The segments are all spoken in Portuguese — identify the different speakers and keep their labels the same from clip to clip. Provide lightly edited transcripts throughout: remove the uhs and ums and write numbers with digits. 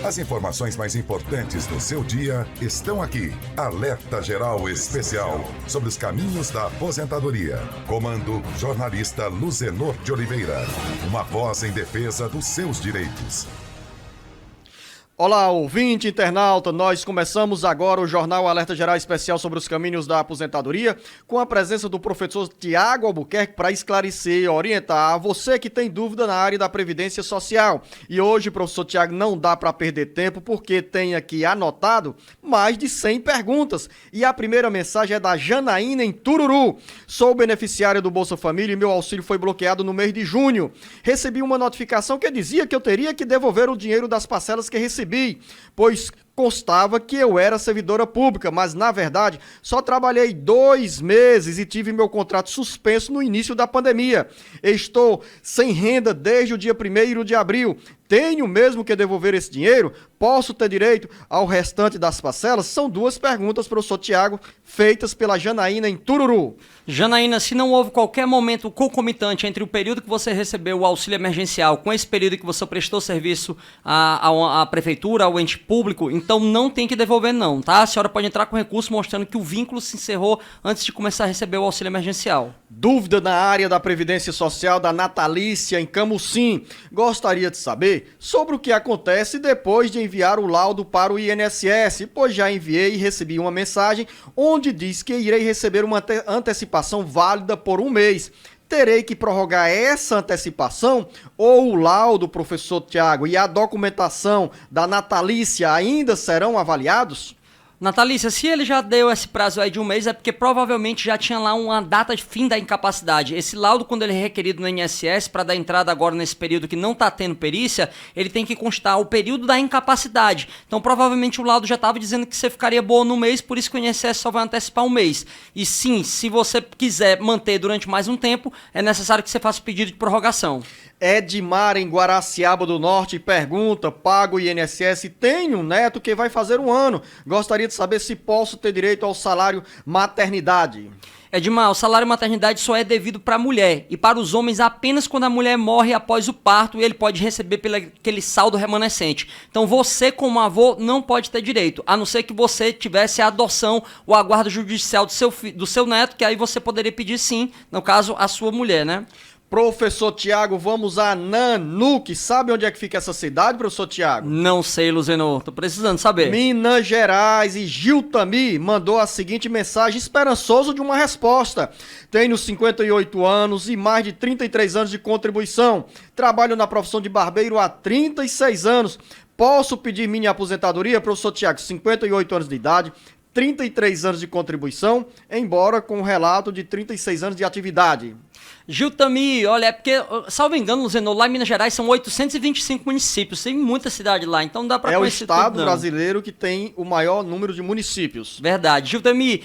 Speaker 1: As informações mais importantes do seu dia estão aqui. Alerta Geral Especial sobre os caminhos da aposentadoria. Comando jornalista Luzenor de Oliveira. Uma voz em defesa dos seus direitos.
Speaker 2: Olá, ouvinte, internauta, nós começamos agora o Jornal Alerta Geral Especial sobre os caminhos da aposentadoria, com a presença do professor Tiago Albuquerque para esclarecer e orientar a você que tem dúvida na área da Previdência Social. E hoje, professor Tiago, não dá para perder tempo, porque tem aqui anotado mais de 100 perguntas. E a primeira mensagem é da Janaína em Tururu. Sou beneficiária do Bolsa Família e meu auxílio foi bloqueado no mês de junho. Recebi uma notificação que dizia que eu teria que devolver o dinheiro das parcelas que recebi, pois constava que eu era servidora pública, mas na verdade só trabalhei 2 meses e tive meu contrato suspenso no início da pandemia. Estou sem renda desde o dia 1º de abril. Tenho mesmo que devolver esse dinheiro? Posso ter direito ao restante das parcelas? São 2 perguntas, professor Tiago, feitas pela Janaína em Tururu.
Speaker 3: Janaína, se não houve qualquer momento concomitante entre o período que você recebeu o auxílio emergencial com esse período que você prestou serviço à prefeitura, ao ente público, então não tem que devolver não, tá? A senhora pode entrar com recurso mostrando que o vínculo se encerrou antes de começar a receber o auxílio emergencial.
Speaker 2: Dúvida na área da Previdência Social da Natalícia em Camusim. Gostaria de saber sobre o que acontece depois de enviar o laudo para o INSS, pois já enviei e recebi uma mensagem onde diz que irei receber uma antecipação válida por 1 mês. Terei que prorrogar essa antecipação ou o laudo, professor Tiago, e a documentação da Natalícia ainda serão avaliados?
Speaker 3: Natalícia, se ele já deu esse prazo aí de 1 mês, é porque provavelmente já tinha lá uma data de fim da incapacidade. Esse laudo, quando ele é requerido no INSS, para dar entrada agora nesse período que não está tendo perícia, ele tem que constar o período da incapacidade. Então, provavelmente o laudo já estava dizendo que você ficaria boa no mês, por isso que o INSS só vai antecipar 1 mês. E sim, se você quiser manter durante mais um tempo, é necessário que você faça o pedido de prorrogação.
Speaker 2: Edmar, em Guaraciaba do Norte, pergunta: pago o INSS, tenho um neto que vai fazer 1 ano. Gostaria de saber se posso ter direito ao salário maternidade.
Speaker 3: Edmar, o salário maternidade só é devido para a mulher e para os homens apenas quando a mulher morre após o parto e ele pode receber pelo aquele saldo remanescente. Então você, como avô, não pode ter direito, a não ser que você tivesse a adoção ou a guarda judicial do seu neto, que aí você poderia pedir sim, no caso, a sua mulher, né?
Speaker 2: Professor Tiago, vamos a Nanuque. Sabe onde é que fica essa cidade, professor Tiago?
Speaker 3: Não sei, Luzenor. Tô precisando saber.
Speaker 2: Minas Gerais. E Giltami mandou a seguinte mensagem, esperançoso de uma resposta. Tenho 58 anos e mais de 33 anos de contribuição. Trabalho na profissão de barbeiro há 36 anos. Posso pedir minha aposentadoria, professor Tiago? 58 anos de idade, 33 anos de contribuição, embora com um relato de 36 anos de atividade.
Speaker 3: Giltami, olha, é porque, salvo engano, Luzenor, lá em Minas Gerais são 825 municípios, tem muita cidade lá, então dá pra conhecer tudo.
Speaker 2: É o estado brasileiro que tem o maior número de municípios.
Speaker 3: Verdade. Giltami,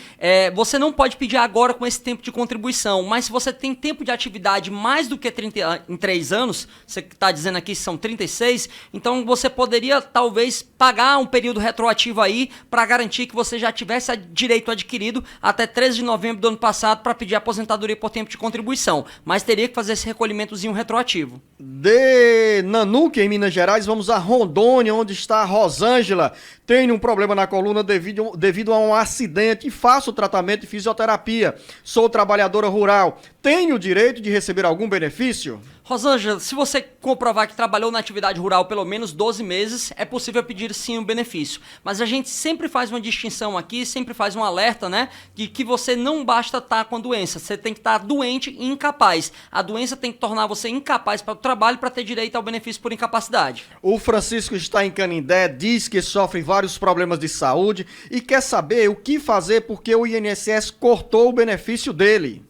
Speaker 3: você não pode pedir agora com esse tempo de contribuição, mas se você tem tempo de atividade mais do que 33 anos, você está dizendo aqui que são 36, então você poderia talvez pagar um período retroativo aí para garantir que você já tivesse direito adquirido até 13 de novembro do ano passado para pedir aposentadoria por tempo de contribuição. Mas teria que fazer esse recolhimentozinho retroativo.
Speaker 2: De Nanuque, em Minas Gerais, vamos a Rondônia, onde está a Rosângela. Tenho um problema na coluna devido a um acidente e faço tratamento de fisioterapia. Sou trabalhadora rural. Tenho o direito de receber algum benefício?
Speaker 3: Rosângela, se você comprovar que trabalhou na atividade rural pelo menos 12 meses, é possível pedir sim um benefício. Mas a gente sempre faz uma distinção aqui, sempre faz um alerta, né? De que você não basta estar com a doença, você tem que estar doente e incapaz. A doença tem que tornar você incapaz para o trabalho para ter direito ao benefício por incapacidade.
Speaker 2: O Francisco está em Canindé, diz que sofre vários problemas de saúde e quer saber o que fazer porque o INSS cortou o benefício dele.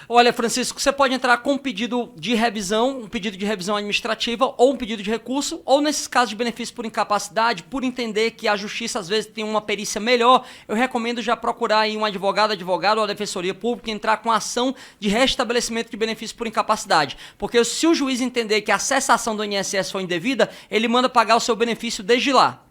Speaker 3: Olha, Francisco, você pode entrar com um pedido de revisão administrativa ou um pedido de recurso, ou nesses casos de benefício por incapacidade, por entender que a justiça às vezes tem uma perícia melhor, eu recomendo já procurar aí um advogado ou a defensoria pública e entrar com ação de restabelecimento de benefício por incapacidade. Porque se o juiz entender que a cessação do INSS foi indevida, ele manda pagar o seu benefício desde lá.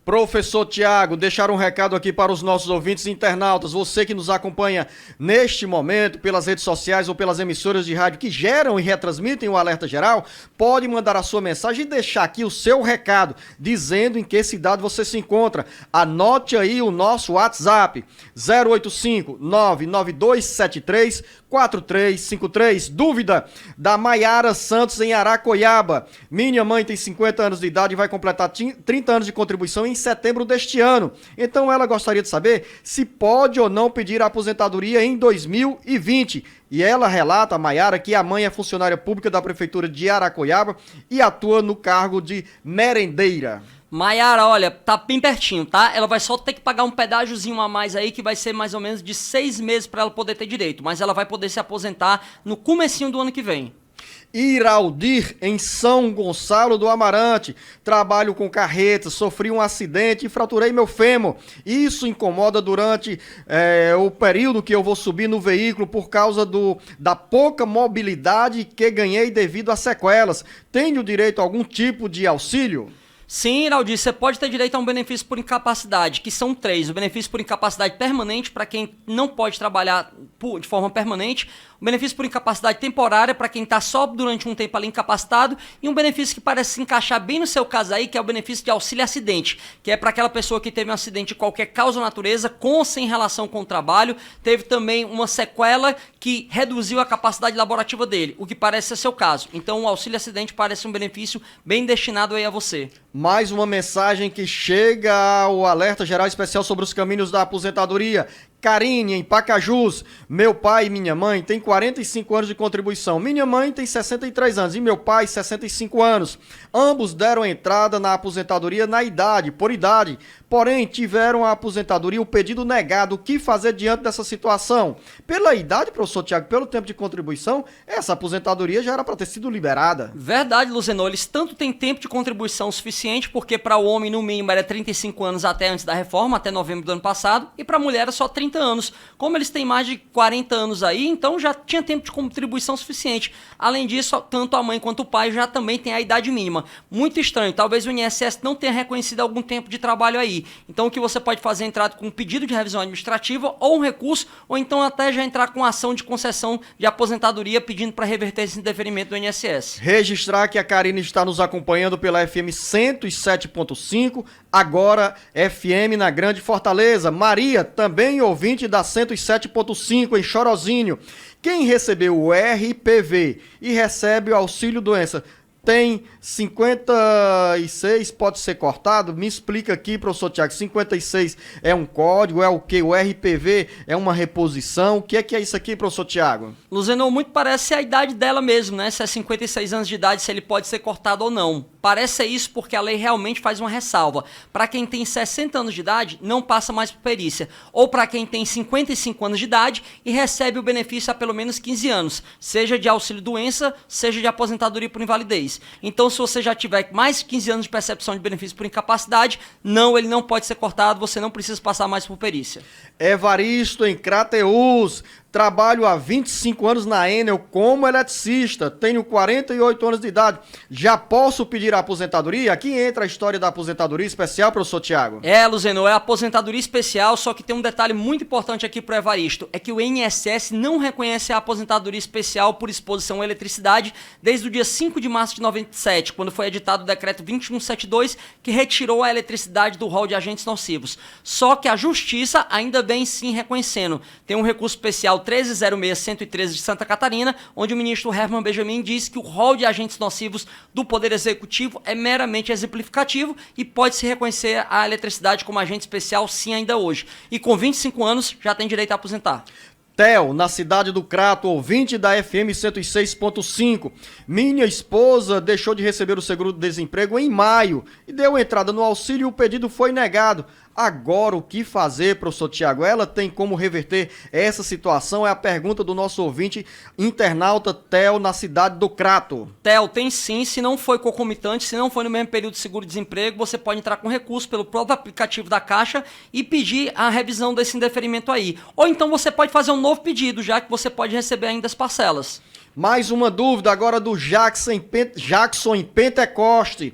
Speaker 2: Professor Tiago, deixar um recado aqui para os nossos ouvintes internautas. Você que nos acompanha neste momento pelas redes sociais ou pelas emissoras de rádio que geram e retransmitem o Alerta Geral, pode mandar a sua mensagem e deixar aqui o seu recado, dizendo em que cidade você se encontra. Anote aí o nosso WhatsApp, 085-99273-4353. Dúvida da Maiara Santos em Aracoiaba. Minha mãe tem 50 anos de idade e vai completar 30 anos de contribuição em setembro deste ano. Então ela gostaria de saber se pode ou não pedir a aposentadoria em 2020. E ela relata, a Maiara, que a mãe é funcionária pública da Prefeitura de Aracoiaba e atua no cargo de merendeira.
Speaker 3: Maiara, olha, tá bem pertinho, tá? Ela vai só ter que pagar um pedágiozinho a mais aí, que vai ser mais ou menos de 6 meses para ela poder ter direito. Mas ela vai poder se aposentar no comecinho do ano que vem.
Speaker 2: Iraldir, em São Gonçalo do Amarante. Trabalho com carretas, sofri um acidente e fraturei meu fêmur. Isso incomoda durante o período que eu vou subir no veículo por causa da pouca mobilidade que ganhei devido a sequelas. Tenho direito a algum tipo de auxílio?
Speaker 3: Sim, Iraldir, você pode ter direito a um benefício por incapacidade, que são 3. O benefício por incapacidade permanente, para quem não pode trabalhar de forma permanente. O benefício por incapacidade temporária, para quem está só durante um tempo ali incapacitado. E um benefício que parece se encaixar bem no seu caso aí, que é o benefício de auxílio acidente, que é para aquela pessoa que teve um acidente de qualquer causa ou natureza, com ou sem relação com o trabalho, teve também uma sequela que reduziu a capacidade laborativa dele, o que parece ser seu caso. Então o auxílio acidente parece um benefício bem destinado aí a você.
Speaker 2: Mais uma mensagem que chega ao Alerta Geral Especial sobre os caminhos da aposentadoria. Karine, em Pacajus. Meu pai e minha mãe têm 45 anos de contribuição. Minha mãe tem 63 anos e meu pai 65 anos. Ambos deram entrada na aposentadoria por idade. Porém, tiveram a aposentadoria, o pedido negado. O que fazer diante dessa situação? Pela idade, professor Tiago, pelo tempo de contribuição, essa aposentadoria já era para ter sido liberada.
Speaker 3: Verdade, Luzenor. Eles tanto têm tempo de contribuição suficiente, porque para o homem, no mínimo, era 35 anos até antes da reforma, até novembro do ano passado, e para a mulher era só 30 anos. Como eles têm mais de 40 anos aí, então já tinha tempo de contribuição suficiente. Além disso, tanto a mãe quanto o pai já também têm a idade mínima. Muito estranho, talvez o INSS não tenha reconhecido algum tempo de trabalho aí. Então o que você pode fazer é entrar com um pedido de revisão administrativa ou um recurso, ou então até já entrar com ação de concessão de aposentadoria pedindo para reverter esse indeferimento do INSS.
Speaker 2: Registrar que a Karine está nos acompanhando pela FM 107.5, agora FM na Grande Fortaleza. Maria, também ouvinte da 107.5 em Chorozinho. Quem recebeu o RPV e recebe o auxílio doença tem 56, pode ser cortado? Me explica aqui, professor Tiago, 56 é um código, é o quê? O RPV é uma reposição? O que é isso aqui, professor Tiago?
Speaker 3: Luzenor, muito parece a idade dela mesmo, né? Se é 56 anos de idade, se ele pode ser cortado ou não. Parece ser isso porque a lei realmente faz uma ressalva. Para quem tem 60 anos de idade, não passa mais por perícia. Ou para quem tem 55 anos de idade e recebe o benefício há pelo menos 15 anos, seja de auxílio doença, seja de aposentadoria por invalidez. Então, se você já tiver mais de 15 anos de percepção de benefício por incapacidade, não, ele não pode ser cortado, você não precisa passar mais por perícia.
Speaker 2: Evaristo, em Crateús. Trabalho há 25 anos na Enel como eletricista, tenho 48 anos de idade, já posso pedir a aposentadoria? Aqui entra a história da aposentadoria especial, professor Tiago.
Speaker 3: Luzenor, é a aposentadoria especial, só que tem um detalhe muito importante aqui para o Evaristo, é que o INSS não reconhece a aposentadoria especial por exposição à eletricidade desde o dia 5 de março de 97, quando foi editado o decreto 2172, que retirou a eletricidade do rol de agentes nocivos. Só que a Justiça ainda vem sim reconhecendo. Tem um recurso especial 1306-113 de Santa Catarina, onde o ministro Herman Benjamin diz que o rol de agentes nocivos do Poder Executivo é meramente exemplificativo e pode-se reconhecer a eletricidade como agente especial sim ainda hoje. E com 25 anos já tem direito a aposentar.
Speaker 2: Theo, na cidade do Crato, ouvinte da FM 106.5. Minha esposa deixou de receber o seguro-desemprego em maio e deu entrada no auxílio e o pedido foi negado. Agora, o que fazer, professor Tiago? Ela tem como reverter essa situação? É a pergunta do nosso ouvinte internauta Theo, na cidade do Crato.
Speaker 3: Theo, tem sim. Se não foi concomitante, se não foi no mesmo período de seguro-desemprego, você pode entrar com recurso pelo próprio aplicativo da Caixa e pedir a revisão desse indeferimento aí. Ou então você pode fazer um novo pedido, já que você pode receber ainda as parcelas.
Speaker 2: Mais uma dúvida agora do Jackson em Pentecoste.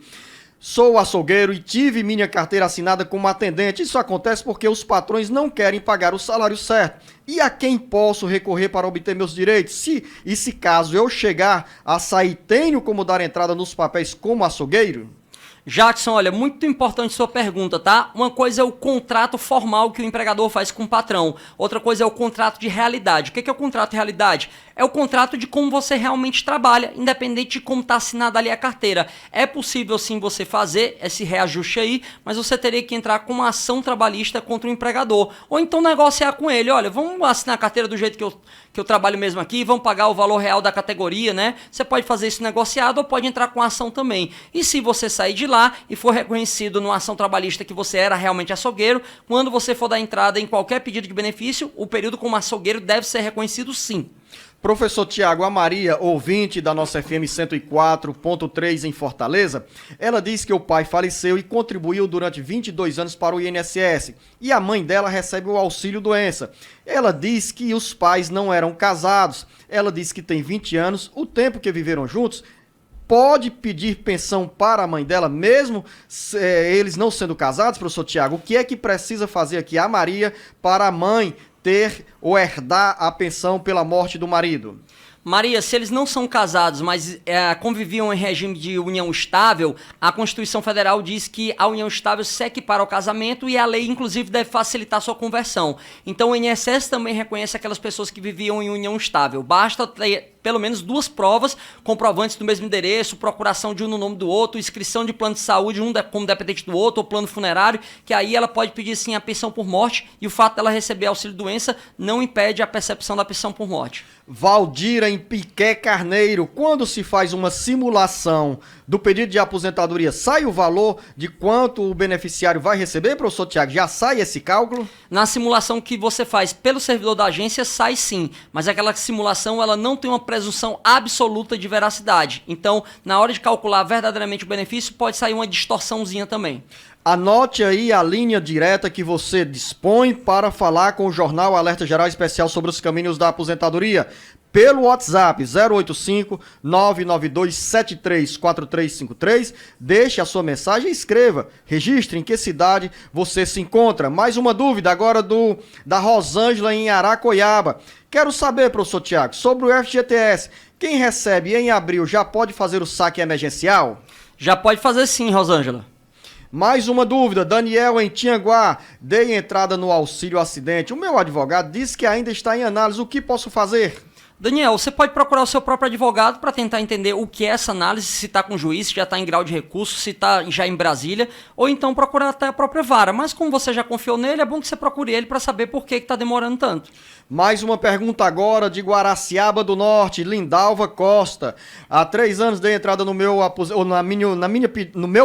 Speaker 2: Sou açougueiro e tive minha carteira assinada como atendente. Isso acontece porque os patrões não querem pagar o salário certo. E a quem posso recorrer para obter meus direitos? Se caso eu chegar a sair, tenho como dar entrada nos papéis como açougueiro?
Speaker 3: Jackson, olha, muito importante sua pergunta, tá? Uma coisa é o contrato formal que o empregador faz com o patrão. Outra coisa é o contrato de realidade. O que é o contrato de realidade? É o contrato de como você realmente trabalha, independente de como está assinada ali a carteira. É possível sim você fazer esse reajuste aí, mas você teria que entrar com uma ação trabalhista contra o empregador. Ou então negociar com ele, olha, vamos assinar a carteira do jeito que eu trabalho mesmo aqui, vamos pagar o valor real da categoria, né? Você pode fazer isso negociado ou pode entrar com a ação também. E se você sair de lá e for reconhecido numa ação trabalhista que você era realmente açougueiro, quando você for dar entrada em qualquer pedido de benefício, o período como açougueiro deve ser reconhecido sim.
Speaker 2: Professor Tiago, a Maria, ouvinte da nossa FM 104.3 em Fortaleza, ela diz que o pai faleceu e contribuiu durante 22 anos para o INSS e a mãe dela recebe o auxílio doença. Ela diz que os pais não eram casados, ela diz que tem 20 anos, o tempo que viveram juntos. Pode pedir pensão para a mãe dela, mesmo eles não sendo casados, professor Tiago? O que é que precisa fazer aqui a Maria para a mãe ter ou herdar a pensão pela morte do marido?
Speaker 3: Maria, se eles não são casados, mas conviviam em regime de união estável, a Constituição Federal diz que a união estável se equipara ao casamento e a lei, inclusive, deve facilitar sua conversão. Então, o INSS também reconhece aquelas pessoas que viviam em união estável. Basta ter pelo menos 2 provas comprovantes do mesmo endereço, procuração de um no nome do outro, inscrição de plano de saúde, um como dependente do outro, ou plano funerário, que aí ela pode pedir sim a pensão por morte e o fato dela receber auxílio-doença não impede a percepção da pensão por morte.
Speaker 2: Valdira em Piqué Carneiro, quando se faz uma simulação do pedido de aposentadoria, sai o valor de quanto o beneficiário vai receber, professor Tiago? Já sai esse cálculo?
Speaker 3: Na simulação que você faz pelo servidor da agência, sai sim, mas aquela simulação ela não tem uma presunção absoluta de veracidade. Então, na hora de calcular verdadeiramente o benefício, pode sair uma distorçãozinha também.
Speaker 2: Anote aí a linha direta que você dispõe para falar com o Jornal Alerta Geral Especial sobre os caminhos da aposentadoria. Pelo WhatsApp 085-992734353, deixe a sua mensagem e escreva. Registre em que cidade você se encontra. Mais uma dúvida agora da Rosângela em Aracoiaba. Quero saber, professor Tiago, sobre o FGTS. Quem recebe em abril já pode fazer o saque emergencial?
Speaker 3: Já pode fazer sim, Rosângela.
Speaker 2: Mais uma dúvida, Daniel em Tianguá, dei entrada no auxílio acidente. O meu advogado disse que ainda está em análise, o que posso fazer?
Speaker 3: Daniel, você pode procurar o seu próprio advogado para tentar entender o que é essa análise, se está com juiz, se já está em grau de recurso, se está já em Brasília, ou então procurar até a própria vara. Mas como você já confiou nele, é bom que você procure ele para saber por que está demorando tanto.
Speaker 2: Mais uma pergunta agora de Guaraciaba do Norte, Lindalva Costa. Há 3 anos dei entrada no meu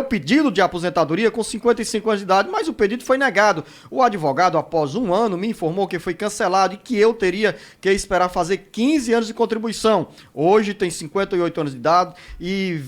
Speaker 2: pedido de aposentadoria com 55 anos de idade, mas o pedido foi negado. O advogado, após 1 ano, me informou que foi cancelado e que eu teria que esperar fazer 15 anos de contribuição. Hoje tem 58 anos de idade e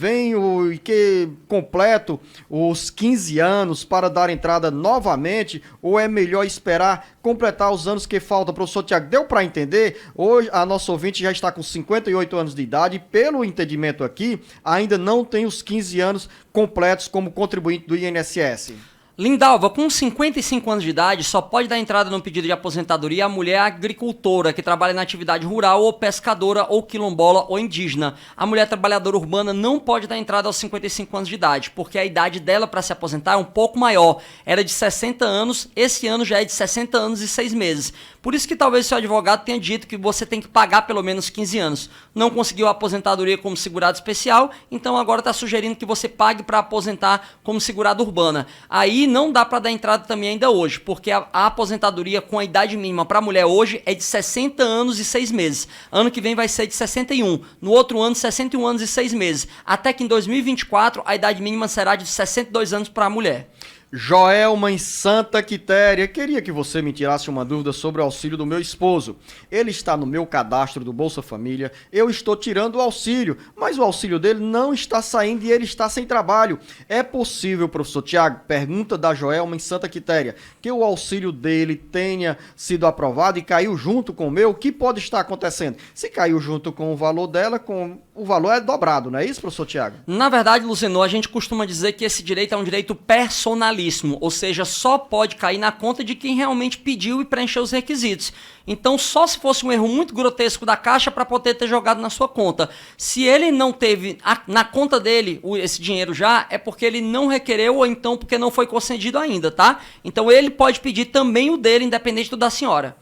Speaker 2: completo os 15 anos para dar entrada novamente, ou é melhor esperar completar os anos que faltam? Professor Tiago, deu para entender? Hoje a nossa ouvinte já está com 58 anos de idade e, pelo entendimento aqui, ainda não tem os 15 anos completos como contribuinte do INSS.
Speaker 3: Lindalva, com 55 anos de idade, só pode dar entrada no pedido de aposentadoria a mulher agricultora que trabalha na atividade rural ou pescadora ou quilombola ou indígena. A mulher trabalhadora urbana não pode dar entrada aos 55 anos de idade, porque a idade dela para se aposentar é um pouco maior. Era de 60 anos, esse ano já é de 60 anos e 6 meses. Por isso que talvez seu advogado tenha dito que você tem que pagar pelo menos 15 anos. Não conseguiu a aposentadoria como segurado especial, então agora está sugerindo que você pague para aposentar como segurado urbana. Aí não dá para dar entrada também ainda hoje, porque a aposentadoria com a idade mínima para a mulher hoje é de 60 anos e 6 meses. Ano que vem vai ser de 61. No outro ano, 61 anos e 6 meses. Até que em 2024 a idade mínima será de 62 anos para a mulher.
Speaker 2: Joelma em Santa Quitéria, queria que você me tirasse uma dúvida sobre o auxílio do meu esposo. Ele está no meu cadastro do Bolsa Família, eu estou tirando o auxílio, mas o auxílio dele não está saindo e ele está sem trabalho. É possível, professor Tiago, pergunta da Joelma em Santa Quitéria, que o auxílio dele tenha sido aprovado e caiu junto com o meu? O que pode estar acontecendo? Se caiu junto com o valor dela, com o valor é dobrado, não é isso, professor Tiago?
Speaker 3: Na verdade, Luzenor, a gente costuma dizer que esse direito é um direito personalíssimo, ou seja, só pode cair na conta de quem realmente pediu e preencheu os requisitos. Então, só se fosse um erro muito grotesco da Caixa para poder ter jogado na sua conta. Se ele não teve na conta dele esse dinheiro já, é porque ele não requereu ou então porque não foi concedido ainda, tá? Então, ele pode pedir também o dele, independente do da senhora.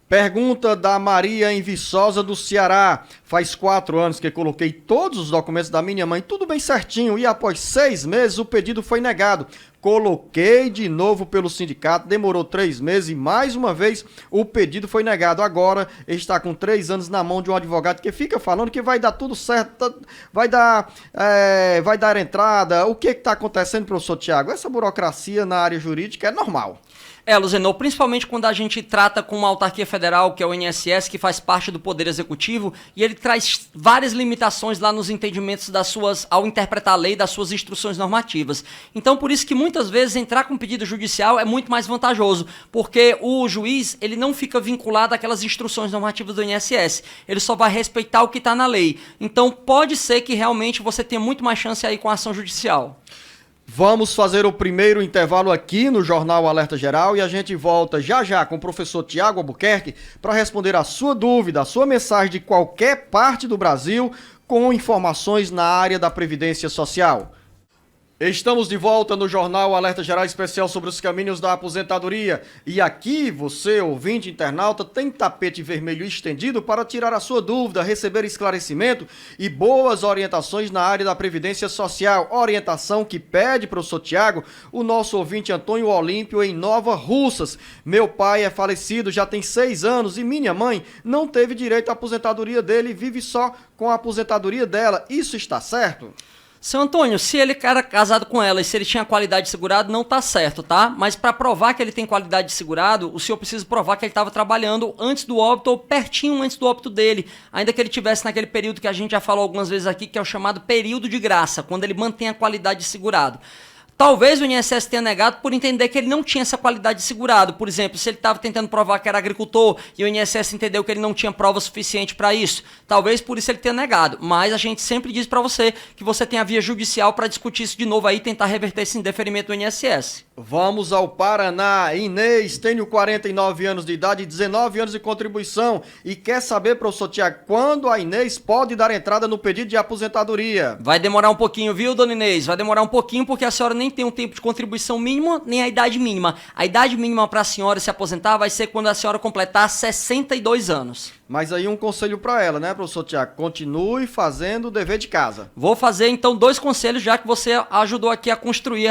Speaker 2: Pergunta da Maria em Viçosa do Ceará. Faz 4 anos que coloquei todos os documentos da minha mãe, tudo bem certinho, e após 6 meses o pedido foi negado. Coloquei de novo pelo sindicato, demorou 3 meses e mais uma vez o pedido foi negado. Agora está com 3 anos na mão de um advogado que fica falando que vai dar tudo certo, vai dar entrada. O que está acontecendo, professor Tiago? Essa burocracia na área jurídica é normal.
Speaker 3: Luzenor, principalmente quando a gente trata com uma autarquia federal, que é o INSS, que faz parte do Poder Executivo, e ele traz várias limitações lá nos entendimentos ao interpretar a lei, das suas instruções normativas. Então, por isso que muitas vezes entrar com pedido judicial é muito mais vantajoso, porque o juiz, ele não fica vinculado àquelas instruções normativas do INSS, ele só vai respeitar o que está na lei. Então, pode ser que realmente você tenha muito mais chance aí com a ação judicial.
Speaker 2: Vamos fazer o primeiro intervalo aqui no Jornal Alerta Geral e a gente volta já já com o professor Tiago Albuquerque para responder a sua dúvida, a sua mensagem de qualquer parte do Brasil com informações na área da Previdência Social. Estamos de volta no Jornal Alerta Geral Especial sobre os caminhos da aposentadoria. E aqui, você, ouvinte internauta, tem tapete vermelho estendido para tirar a sua dúvida, receber esclarecimento e boas orientações na área da Previdência Social. Orientação que pede, professor Tiago, o nosso ouvinte Antônio Olímpio em Nova Russas. Meu pai é falecido, já tem 6 anos e minha mãe não teve direito à aposentadoria dele e vive só com a aposentadoria dela. Isso está certo?
Speaker 3: Seu Antônio, se ele era casado com ela e se ele tinha qualidade de segurado, não tá certo, tá? Mas para provar que ele tem qualidade de segurado, o senhor precisa provar que ele estava trabalhando antes do óbito ou pertinho antes do óbito dele, ainda que ele tivesse naquele período que a gente já falou algumas vezes aqui, que é o chamado período de graça, quando ele mantém a qualidade de segurado. Talvez o INSS tenha negado por entender que ele não tinha essa qualidade de segurado. Por exemplo, se ele estava tentando provar que era agricultor e o INSS entendeu que ele não tinha prova suficiente para isso, talvez por isso ele tenha negado. Mas a gente sempre diz para você que você tem a via judicial para discutir isso de novo aí e tentar reverter esse indeferimento do INSS.
Speaker 2: Vamos ao Paraná. Inês, tenho 49 anos de idade e 19 anos de contribuição e quer saber, professor Tiago, quando a Inês pode dar entrada no pedido de aposentadoria?
Speaker 3: Vai demorar um pouquinho, viu, dona Inês? Vai demorar um pouquinho porque a senhora nem tem um tempo de contribuição mínimo, nem a idade mínima. A idade mínima para a senhora se aposentar vai ser quando a senhora completar 62 anos.
Speaker 2: Mas aí um conselho para ela, né, professor Tiago? Continue fazendo o dever de casa.
Speaker 3: Vou fazer, então, 2 conselhos, já que você ajudou aqui a construir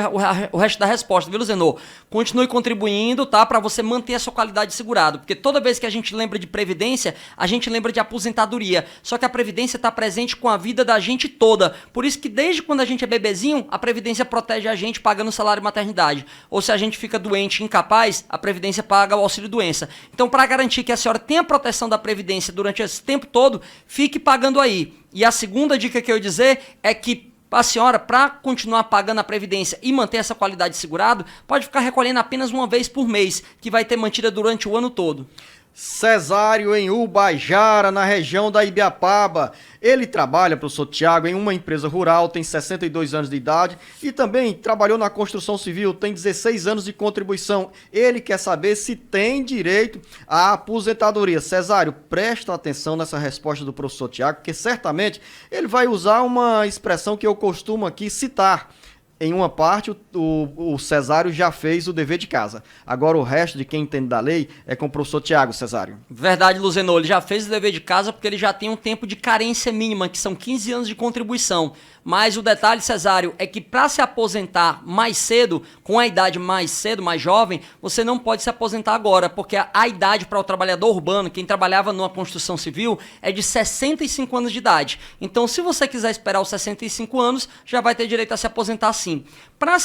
Speaker 3: o resto da resposta, viu, Luzenor? Continue contribuindo, tá? Para você manter a sua qualidade de segurado. Porque toda vez que a gente lembra de previdência, a gente lembra de aposentadoria. Só que a previdência está presente com a vida da gente toda. Por isso que desde quando a gente é bebezinho, a previdência protege a gente pagando salário maternidade. Ou se a gente fica doente, incapaz, a previdência paga o auxílio-doença. Então, para garantir que a senhora tenha proteção da previdência durante esse tempo todo, fique pagando aí. E a segunda dica que eu ia dizer é que a senhora, para continuar pagando a previdência e manter essa qualidade de segurado, pode ficar recolhendo apenas uma vez por mês, que vai ter mantida durante o ano todo.
Speaker 2: Cesário em Ubajara, na região da Ibiapaba. Ele trabalha, professor Tiago, em uma empresa rural, tem 62 anos de idade e também trabalhou na construção civil, tem 16 anos de contribuição. Ele quer saber se tem direito à aposentadoria. Cesário, presta atenção nessa resposta do professor Tiago, porque certamente ele vai usar uma expressão que eu costumo aqui citar. Em uma parte, o Cesário já fez o dever de casa. Agora, o resto de quem entende da lei é com o professor Tiago, Cesário.
Speaker 3: Verdade, Luzenor. Ele já fez o dever de casa porque ele já tem um tempo de carência mínima, que são 15 anos de contribuição. Mas o detalhe, Cesário, é que para se aposentar mais cedo, com a idade mais cedo, mais jovem, você não pode se aposentar agora, porque a idade para o trabalhador urbano, quem trabalhava numa construção civil, é de 65 anos de idade. Então, se você quiser esperar os 65 anos, já vai ter direito a se aposentar sim. Para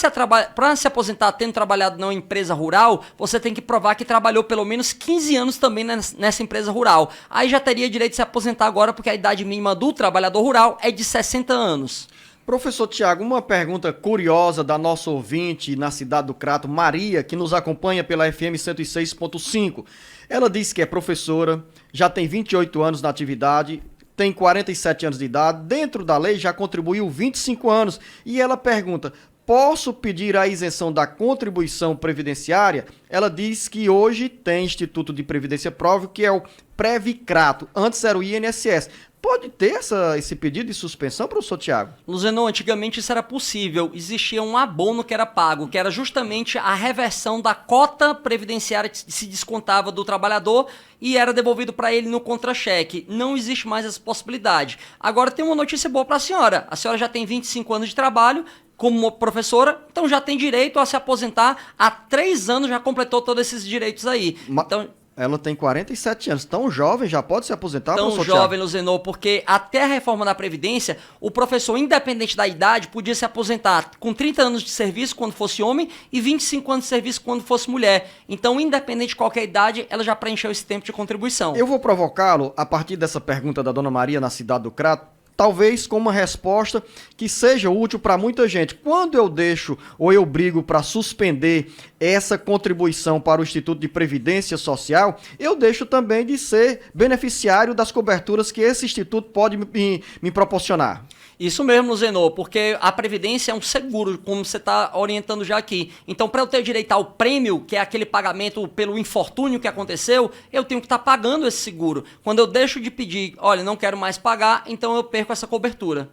Speaker 3: se aposentar tendo trabalhado numa empresa rural, você tem que provar que trabalhou pelo menos 15 anos também nessa empresa rural. Aí já teria direito de se aposentar agora, porque a idade mínima do trabalhador rural é de 60 anos.
Speaker 2: Professor Tiago, uma pergunta curiosa da nossa ouvinte na cidade do Crato, Maria, que nos acompanha pela FM 106.5. Ela diz que é professora, já tem 28 anos na atividade, tem 47 anos de idade, dentro da lei já contribuiu 25 anos, e ela pergunta: posso pedir a isenção da contribuição previdenciária? Ela diz que hoje tem Instituto de Previdência Próprio, que é o Previcrato, antes era o INSS. Pode ter esse pedido de suspensão, professor Tiago?
Speaker 3: Luzenon, antigamente isso era possível. Existia um abono que era pago, que era justamente a reversão da cota previdenciária que se descontava do trabalhador e era devolvido para ele no contra-cheque. Não existe mais essa possibilidade. Agora tem uma notícia boa para a senhora. A senhora já tem 25 anos de trabalho como professora, então já tem direito a se aposentar. Há 3 anos já completou todos esses direitos aí. Então...
Speaker 2: Ela tem 47 anos, tão jovem, já pode se aposentar?
Speaker 3: Tão jovem, Luzenor, porque até a reforma da Previdência, o professor, independente da idade, podia se aposentar com 30 anos de serviço quando fosse homem e 25 anos de serviço quando fosse mulher. Então, independente de qualquer idade, ela já preencheu esse tempo de contribuição.
Speaker 2: Eu vou provocá-lo a partir dessa pergunta da Dona Maria na cidade do Crato, talvez com uma resposta que seja útil para muita gente. Quando eu deixo ou eu brigo para suspender essa contribuição para o Instituto de Previdência Social, eu deixo também de ser beneficiário das coberturas que esse instituto pode me proporcionar.
Speaker 3: Isso mesmo, Luzenor, porque a Previdência é um seguro, como você está orientando já aqui. Então, para eu ter direito ao prêmio, que é aquele pagamento pelo infortúnio que aconteceu, eu tenho que estar pagando esse seguro. Quando eu deixo de pedir, olha, não quero mais pagar, então eu perco essa cobertura.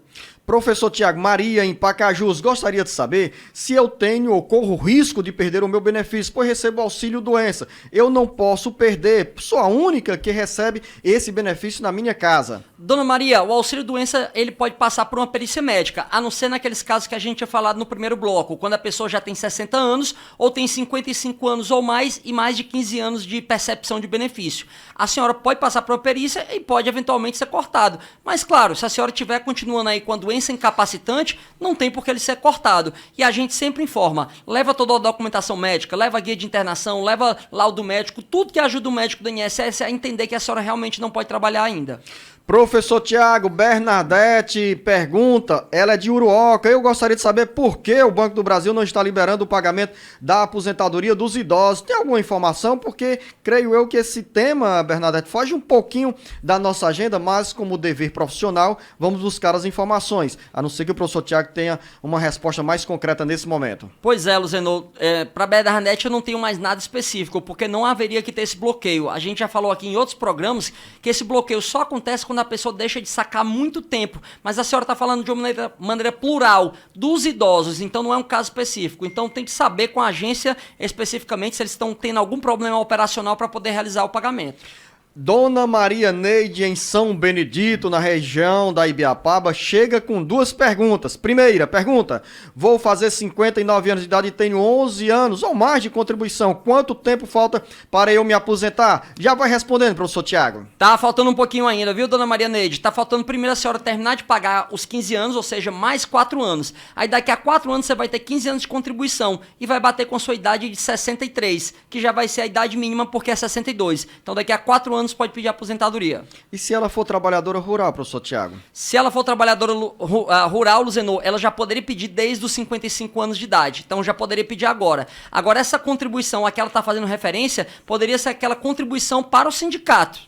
Speaker 2: Professor Tiago, Maria, em Pacajus, gostaria de saber se eu tenho ou corro risco de perder o meu benefício, pois recebo auxílio-doença. Eu não posso perder, sou a única que recebe esse benefício na minha casa.
Speaker 3: Dona Maria, o auxílio-doença, ele pode passar por uma perícia médica, a não ser naqueles casos que a gente tinha falado no primeiro bloco, quando a pessoa já tem 60 anos ou tem 55 anos ou mais e mais de 15 anos de percepção de benefício. A senhora pode passar por uma perícia e pode eventualmente ser cortado. Mas claro, se a senhora estiver continuando aí com a doença incapacitante, não tem por que ele ser cortado. E a gente sempre informa, leva toda a documentação médica, leva a guia de internação, leva laudo médico, tudo que ajuda o médico do INSS a entender que a senhora realmente não pode trabalhar ainda.
Speaker 2: Professor Tiago, Bernadette pergunta, ela é de Uruoca, eu gostaria de saber por que o Banco do Brasil não está liberando o pagamento da aposentadoria dos idosos. Tem alguma informação? Porque creio eu que esse tema, Bernadette, foge um pouquinho da nossa agenda, mas como dever profissional, vamos buscar as informações, a não ser que o professor Tiago tenha uma resposta mais concreta nesse momento.
Speaker 3: Pois é, Luzenor, para a Bernadette eu não tenho mais nada específico, porque não haveria que ter esse bloqueio. A gente já falou aqui em outros programas que esse bloqueio só acontece quando a pessoa deixa de sacar muito tempo, mas a senhora está falando de uma maneira plural dos idosos, então não é um caso específico. Então tem que saber com a agência especificamente se eles estão tendo algum problema operacional para poder realizar o pagamento.
Speaker 2: Dona Maria Neide, em São Benedito, na região da Ibiapaba, chega com 2 perguntas. Primeira pergunta: vou fazer 59 anos de idade e tenho 11 anos ou mais de contribuição. Quanto tempo falta para eu me aposentar? Já vai respondendo, professor Tiago.
Speaker 3: Tá faltando um pouquinho ainda, viu, Dona Maria Neide? Tá faltando primeiro a senhora terminar de pagar os 15 anos, ou seja, mais 4 anos. Aí daqui a 4 anos você vai ter 15 anos de contribuição e vai bater com a sua idade de 63, que já vai ser a idade mínima porque é 62. Então daqui a 4 anos pode pedir aposentadoria.
Speaker 2: E se ela for trabalhadora rural, professor Tiago?
Speaker 3: Se ela for trabalhadora rural, Luzenor, ela já poderia pedir desde os 55 anos de idade. Então já poderia pedir agora. Agora essa contribuição a que ela está fazendo referência poderia ser aquela contribuição para o sindicato.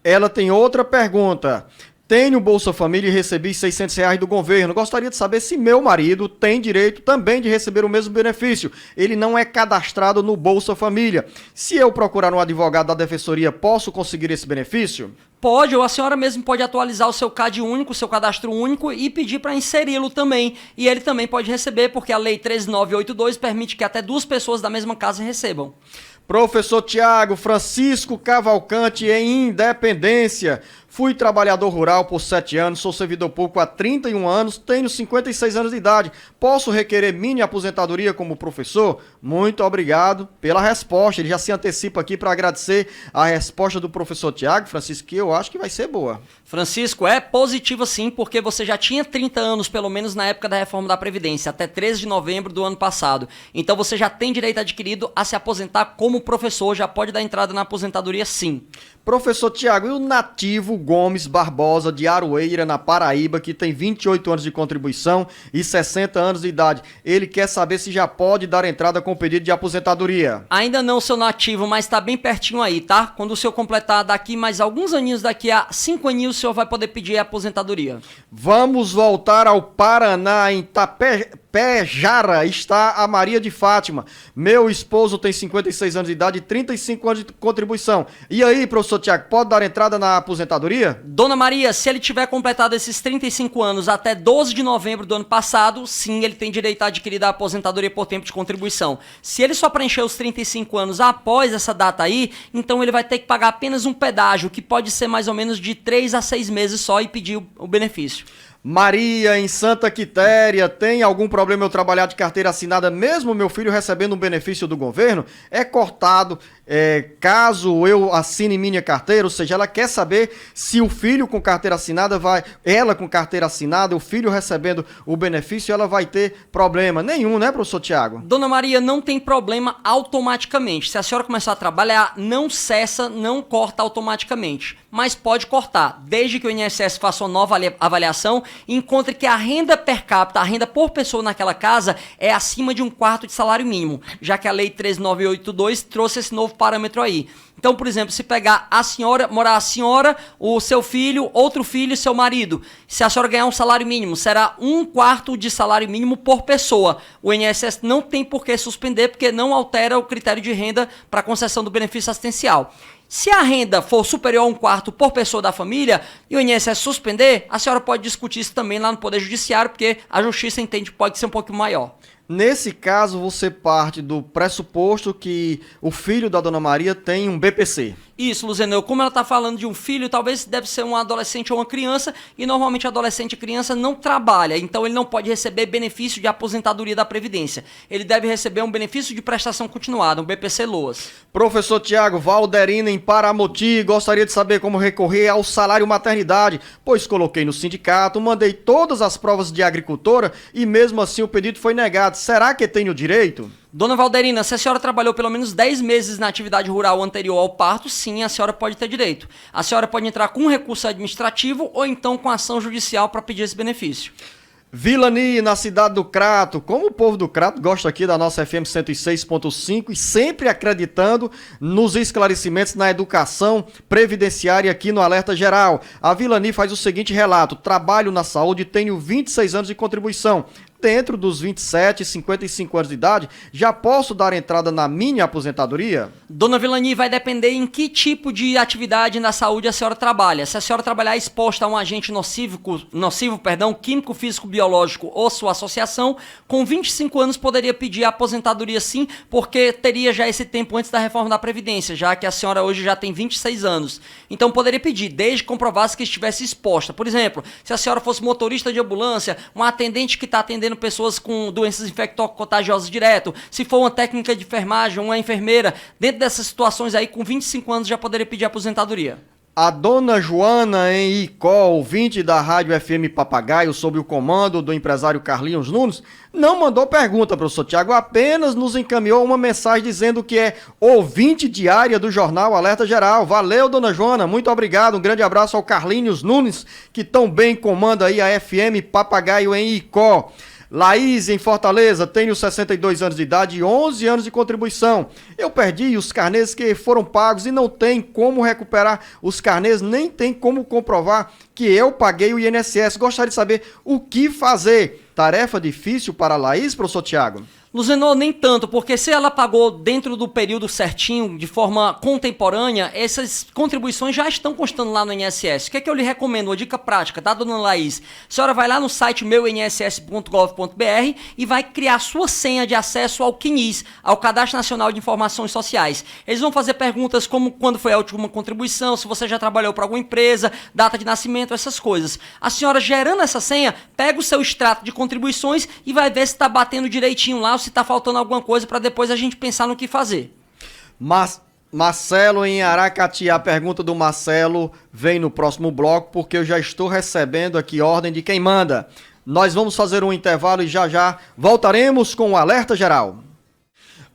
Speaker 2: Ela tem outra pergunta. Tenho Bolsa Família e recebi R$600 do governo. Gostaria de saber se meu marido tem direito também de receber o mesmo benefício. Ele não é cadastrado no Bolsa Família. Se eu procurar um advogado da Defensoria, posso conseguir esse benefício?
Speaker 3: Pode, ou a senhora mesmo pode atualizar o seu CAD único, o seu cadastro único e pedir para inseri-lo também. E ele também pode receber, porque a Lei 13982 permite que até 2 pessoas da mesma casa recebam.
Speaker 2: Professor Tiago, Francisco Cavalcante, em Independência. Fui trabalhador rural por 7 anos, sou servidor público há 31 anos, tenho 56 anos de idade. Posso requerer mini aposentadoria como professor? Muito obrigado pela resposta. Ele já se antecipa aqui para agradecer a resposta do professor Tiago, Francisco, que eu acho que vai ser boa.
Speaker 3: Francisco, é positivo sim, porque você já tinha 30 anos, pelo menos na época da reforma da Previdência, até 13 de novembro do ano passado. Então você já tem direito adquirido a se aposentar como professor, já pode dar entrada na aposentadoria sim.
Speaker 2: Professor Tiago, e o Nativo Gomes Barbosa, de Aroeira, na Paraíba, que tem 28 anos de contribuição e 60 anos de idade. Ele quer saber se já pode dar entrada com pedido de aposentadoria.
Speaker 3: Ainda não, seu Nativo, mas tá bem pertinho aí, tá? Quando o senhor completar daqui mais alguns aninhos aninhos, daqui a 5 aninhos o senhor vai poder pedir a aposentadoria.
Speaker 2: Vamos voltar ao Paraná, em Tapejara está a Maria de Fátima. Meu esposo tem 56 anos de idade e 35 anos de contribuição. E aí, professor Tiago, pode dar entrada na aposentadoria?
Speaker 3: Dona Maria, se ele tiver completado esses 35 anos até 12 de novembro do ano passado, sim, ele tem direito a adquirir a aposentadoria por tempo de contribuição. Se ele só preencher os 35 anos após essa data aí, então ele vai ter que pagar apenas um pedágio, que pode ser mais ou menos de 3 a 6 meses só, e pedir o benefício.
Speaker 2: Maria, em Santa Quitéria, tem algum problema eu trabalhar de carteira assinada, mesmo meu filho recebendo um benefício do governo? É cortado caso eu assine minha carteira, ou seja, ela quer saber se o filho com carteira assinada ela com carteira assinada, o filho recebendo o benefício, ela vai ter problema nenhum, né, professor Tiago?
Speaker 3: Dona Maria, não tem problema automaticamente. Se a senhora começar a trabalhar, não cessa, não corta automaticamente, mas pode cortar, desde que o INSS faça uma nova avaliação e encontre que a renda per capita, a renda por pessoa naquela casa é acima de 1/4 de salário mínimo, já que a Lei 13982 trouxe esse novo parâmetro aí. Então, por exemplo, se pegar a senhora, morar a senhora, o seu filho, outro filho e seu marido, se a senhora ganhar um salário mínimo, será 1/4 de salário mínimo por pessoa. O INSS não tem por que suspender, porque não altera o critério de renda para concessão do benefício assistencial. Se a renda for superior a 1/4 por pessoa da família e o INSS suspender, a senhora pode discutir isso também lá no Poder Judiciário, porque a Justiça entende que pode ser um pouco maior.
Speaker 2: Nesse caso, você parte do pressuposto que o filho da Dona Maria tem um BPC.
Speaker 3: Isso, Luzeneu, como ela está falando de um filho, talvez deve ser um adolescente ou uma criança, e normalmente adolescente e criança não trabalha, então ele não pode receber benefício de aposentadoria da Previdência. Ele deve receber um benefício de prestação continuada, um BPC Loas.
Speaker 2: Professor Tiago, Valderina em Paramoti, gostaria de saber como recorrer ao salário maternidade, pois coloquei no sindicato, mandei todas as provas de agricultora e mesmo assim o pedido foi negado. Será que tenho direito?
Speaker 3: Dona Valderina, se a senhora trabalhou pelo menos 10 meses na atividade rural anterior ao parto, sim, a senhora pode ter direito. A senhora pode entrar com um recurso administrativo ou então com ação judicial para pedir esse benefício.
Speaker 2: Vilani, na cidade do Crato, como o povo do Crato gosta aqui da nossa FM 106.5 e sempre acreditando nos esclarecimentos na educação previdenciária aqui no Alerta Geral. A Vilani faz o seguinte relato: trabalho na saúde, tenho 26 anos de contribuição. Dentro dos 27 e 55 anos de idade, já posso dar entrada na minha aposentadoria?
Speaker 3: Dona Vilani, vai depender em que tipo de atividade na saúde a senhora trabalha. Se a senhora trabalhar exposta a um agente nocivo, químico, físico, biológico ou sua associação, com 25 anos poderia pedir a aposentadoria sim, porque teria já esse tempo antes da reforma da Previdência, já que a senhora hoje já tem 26 anos. Então poderia pedir, desde que comprovasse que estivesse exposta. Por exemplo, se a senhora fosse motorista de ambulância, um atendente que está atendendo pessoas com doenças infecto-contagiosas direto, se for uma técnica de enfermagem, uma enfermeira, dentro dessas situações aí, com 25 anos já poderia pedir aposentadoria.
Speaker 2: A dona Joana em Icó, ouvinte da Rádio FM Papagaio, sob o comando do empresário Carlinhos Nunes, não mandou pergunta, professor Tiago, apenas nos encaminhou uma mensagem dizendo que é ouvinte diária do jornal Alerta Geral. Valeu, dona Joana, muito obrigado, um grande abraço ao Carlinhos Nunes, que tão bem comanda aí a FM Papagaio em Icó. Laís, em Fortaleza, tenho 62 anos de idade e 11 anos de contribuição. Eu perdi os carnês que foram pagos e não tem como recuperar os carnês, nem tem como comprovar que eu paguei o INSS. Gostaria de saber o que fazer. Tarefa difícil para a Laís, professor Tiago?
Speaker 3: Luzenor, nem tanto, porque se ela pagou dentro do período certinho, de forma contemporânea, essas contribuições já estão constando lá no INSS. O que é que eu lhe recomendo? Uma dica prática, tá, dona Laís? A senhora vai lá no site meuinss.gov.br e vai criar sua senha de acesso ao CNIS, ao Cadastro Nacional de Informações Sociais. Eles vão fazer perguntas como quando foi a última contribuição, se você já trabalhou para alguma empresa, data de nascimento, essas coisas. A senhora, gerando essa senha, pega o seu extrato de contribuições e vai ver se está batendo direitinho lá, se está faltando alguma coisa, para depois a gente pensar no que fazer.
Speaker 2: Marcelo em Aracati, a pergunta do Marcelo vem no próximo bloco, porque eu já estou recebendo aqui ordem de quem manda. Nós vamos fazer um intervalo e já voltaremos com o Alerta Geral.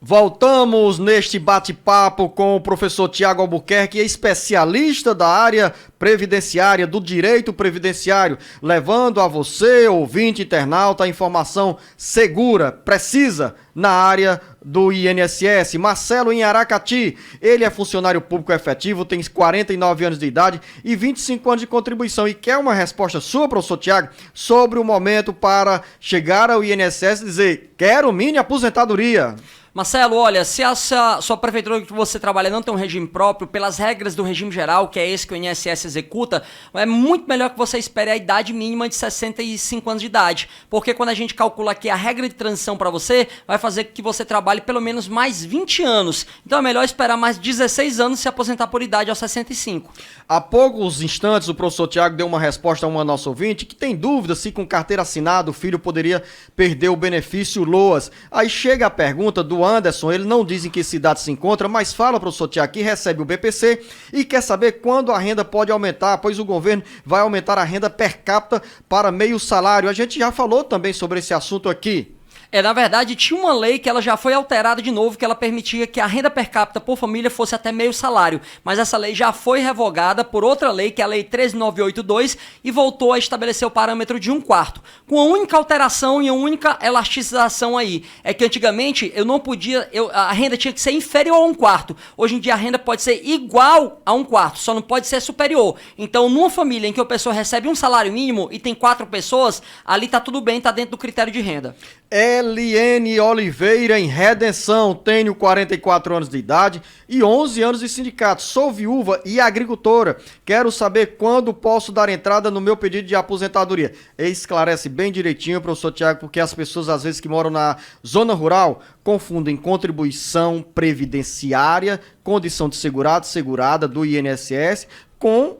Speaker 2: Voltamos neste bate-papo com o professor Tiago Albuquerque, especialista da área previdenciária, do direito previdenciário, levando a você, ouvinte internauta, a informação segura, precisa, na área do INSS. Marcelo em Aracati, ele é funcionário público efetivo, tem 49 anos de idade e 25 anos de contribuição e quer uma resposta sua, professor Tiago, sobre o momento para chegar ao INSS e dizer, quero mini aposentadoria.
Speaker 3: Marcelo, olha, se a sua prefeitura que você trabalha não tem um regime próprio, pelas regras do regime geral, que é esse que o INSS executa, é muito melhor que você espere a idade mínima de 65 anos de idade, porque quando a gente calcula aqui a regra de transição para você, vai fazer que você trabalhe pelo menos mais 20 anos. Então é melhor esperar mais 16 anos e se aposentar por idade aos 65.
Speaker 2: Há poucos instantes o professor Tiago deu uma resposta a uma nossa ouvinte que tem dúvida se com carteira assinada o filho poderia perder o benefício LOAS. Aí chega a pergunta do Anderson, ele não diz em que cidade se encontra, mas fala, professor Tiago, que recebe o BPC e quer saber quando a renda pode aumentar, pois o governo vai aumentar a renda per capita para meio salário. A gente já falou também sobre esse assunto aqui.
Speaker 3: Na verdade, tinha uma lei que ela já foi alterada de novo, que ela permitia que a renda per capita por família fosse até meio salário. Mas essa lei já foi revogada por outra lei, que é a Lei 13982, e voltou a estabelecer o parâmetro de 1/4. Com a única alteração e a única elasticização aí, é que antigamente eu não podia, a renda tinha que ser inferior a 1/4. Hoje em dia a renda pode ser igual a 1/4, só não pode ser superior. Então, numa família em que a pessoa recebe um salário mínimo e tem 4 pessoas, ali tá tudo bem, tá dentro do critério de renda.
Speaker 2: Eliene Oliveira em Redenção, tenho 44 anos de idade e 11 anos de sindicato, sou viúva e agricultora, quero saber quando posso dar entrada no meu pedido de aposentadoria. Esclarece bem direitinho, professor Tiago, porque as pessoas às vezes que moram na zona rural confundem contribuição previdenciária, condição de segurado, segurada do INSS com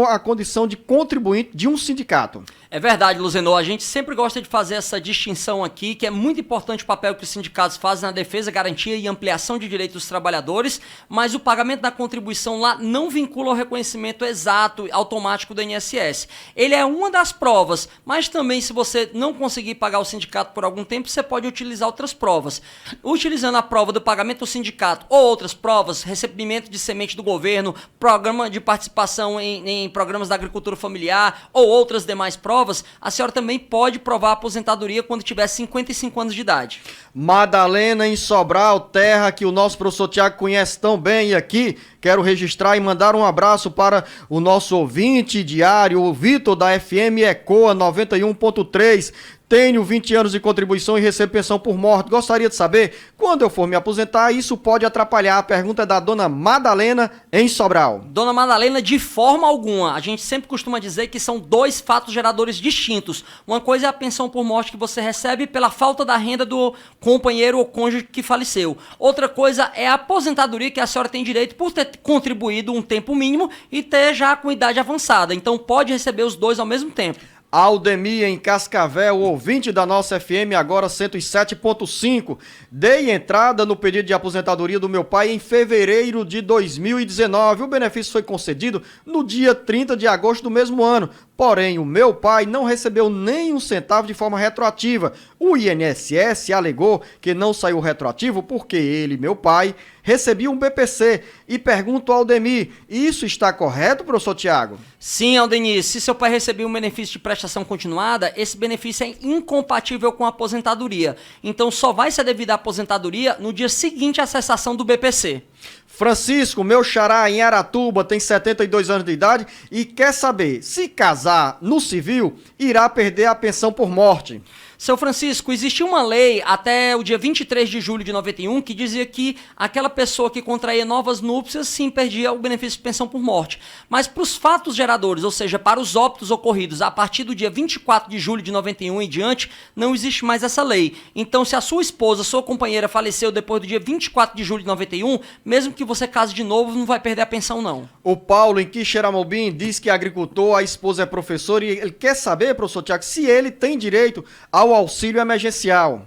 Speaker 2: a condição de contribuinte de um sindicato.
Speaker 3: É verdade, Luzenor, a gente sempre gosta de fazer essa distinção aqui, que é muito importante o papel que os sindicatos fazem na defesa, garantia e ampliação de direitos dos trabalhadores, mas o pagamento da contribuição lá não vincula ao reconhecimento exato, automático do INSS. Ele é uma das provas, mas também se você não conseguir pagar o sindicato por algum tempo, você pode utilizar outras provas. Utilizando a prova do pagamento do sindicato ou outras provas, recebimento de semente do governo, programa de participação em programas da agricultura familiar ou outras demais provas, a senhora também pode provar a aposentadoria quando tiver 55 anos de idade.
Speaker 2: Madalena em Sobral, terra que o nosso professor Tiago conhece tão bem, e aqui quero registrar e mandar um abraço para o nosso ouvinte diário, o Vitor da FM Ecoa 91.3. Tenho 20 anos de contribuição e recebo pensão por morte. Gostaria de saber, quando eu for me aposentar, isso pode atrapalhar? A pergunta é da dona Madalena em Sobral.
Speaker 3: Dona Madalena, de forma alguma. A gente sempre costuma dizer que são 2 fatos geradores distintos. Uma coisa é a pensão por morte que você recebe pela falta da renda do companheiro ou cônjuge que faleceu. Outra coisa é a aposentadoria que a senhora tem direito por ter contribuído um tempo mínimo e ter já com idade avançada. Então pode receber os 2 ao mesmo tempo.
Speaker 2: Aldemir em Cascavel, ouvinte da nossa FM, agora 107.5. Dei entrada no pedido de aposentadoria do meu pai em fevereiro de 2019. O benefício foi concedido no dia 30 de agosto do mesmo ano. Porém, o meu pai não recebeu nem um centavo de forma retroativa. O INSS alegou que não saiu retroativo porque ele, meu pai, recebia um BPC. E pergunto ao Aldemir, isso está correto, professor Tiago?
Speaker 3: Sim, Aldenir, se seu pai recebia um benefício de prestação continuada, esse benefício é incompatível com a aposentadoria. Então só vai ser devida à aposentadoria no dia seguinte à cessação do BPC.
Speaker 2: Francisco, meu xará em Aratuba, tem 72 anos de idade e quer saber, se casar no civil, irá perder a pensão por morte.
Speaker 3: Seu Francisco, existia uma lei até o dia 23 de julho de 91 que dizia que aquela pessoa que contraía novas núpcias sim perdia o benefício de pensão por morte. Mas para os fatos geradores, ou seja, para os óbitos ocorridos a partir do dia 24 de julho de 91 e diante, não existe mais essa lei. Então, se a sua esposa, sua companheira faleceu depois do dia 24 de julho de 91, mesmo que você case de novo, não vai perder a pensão não.
Speaker 2: O Paulo em Quixeramobim diz que é agricultor, a esposa é professora e ele quer saber, professor Tiago, se ele tem direito ao auxílio emergencial.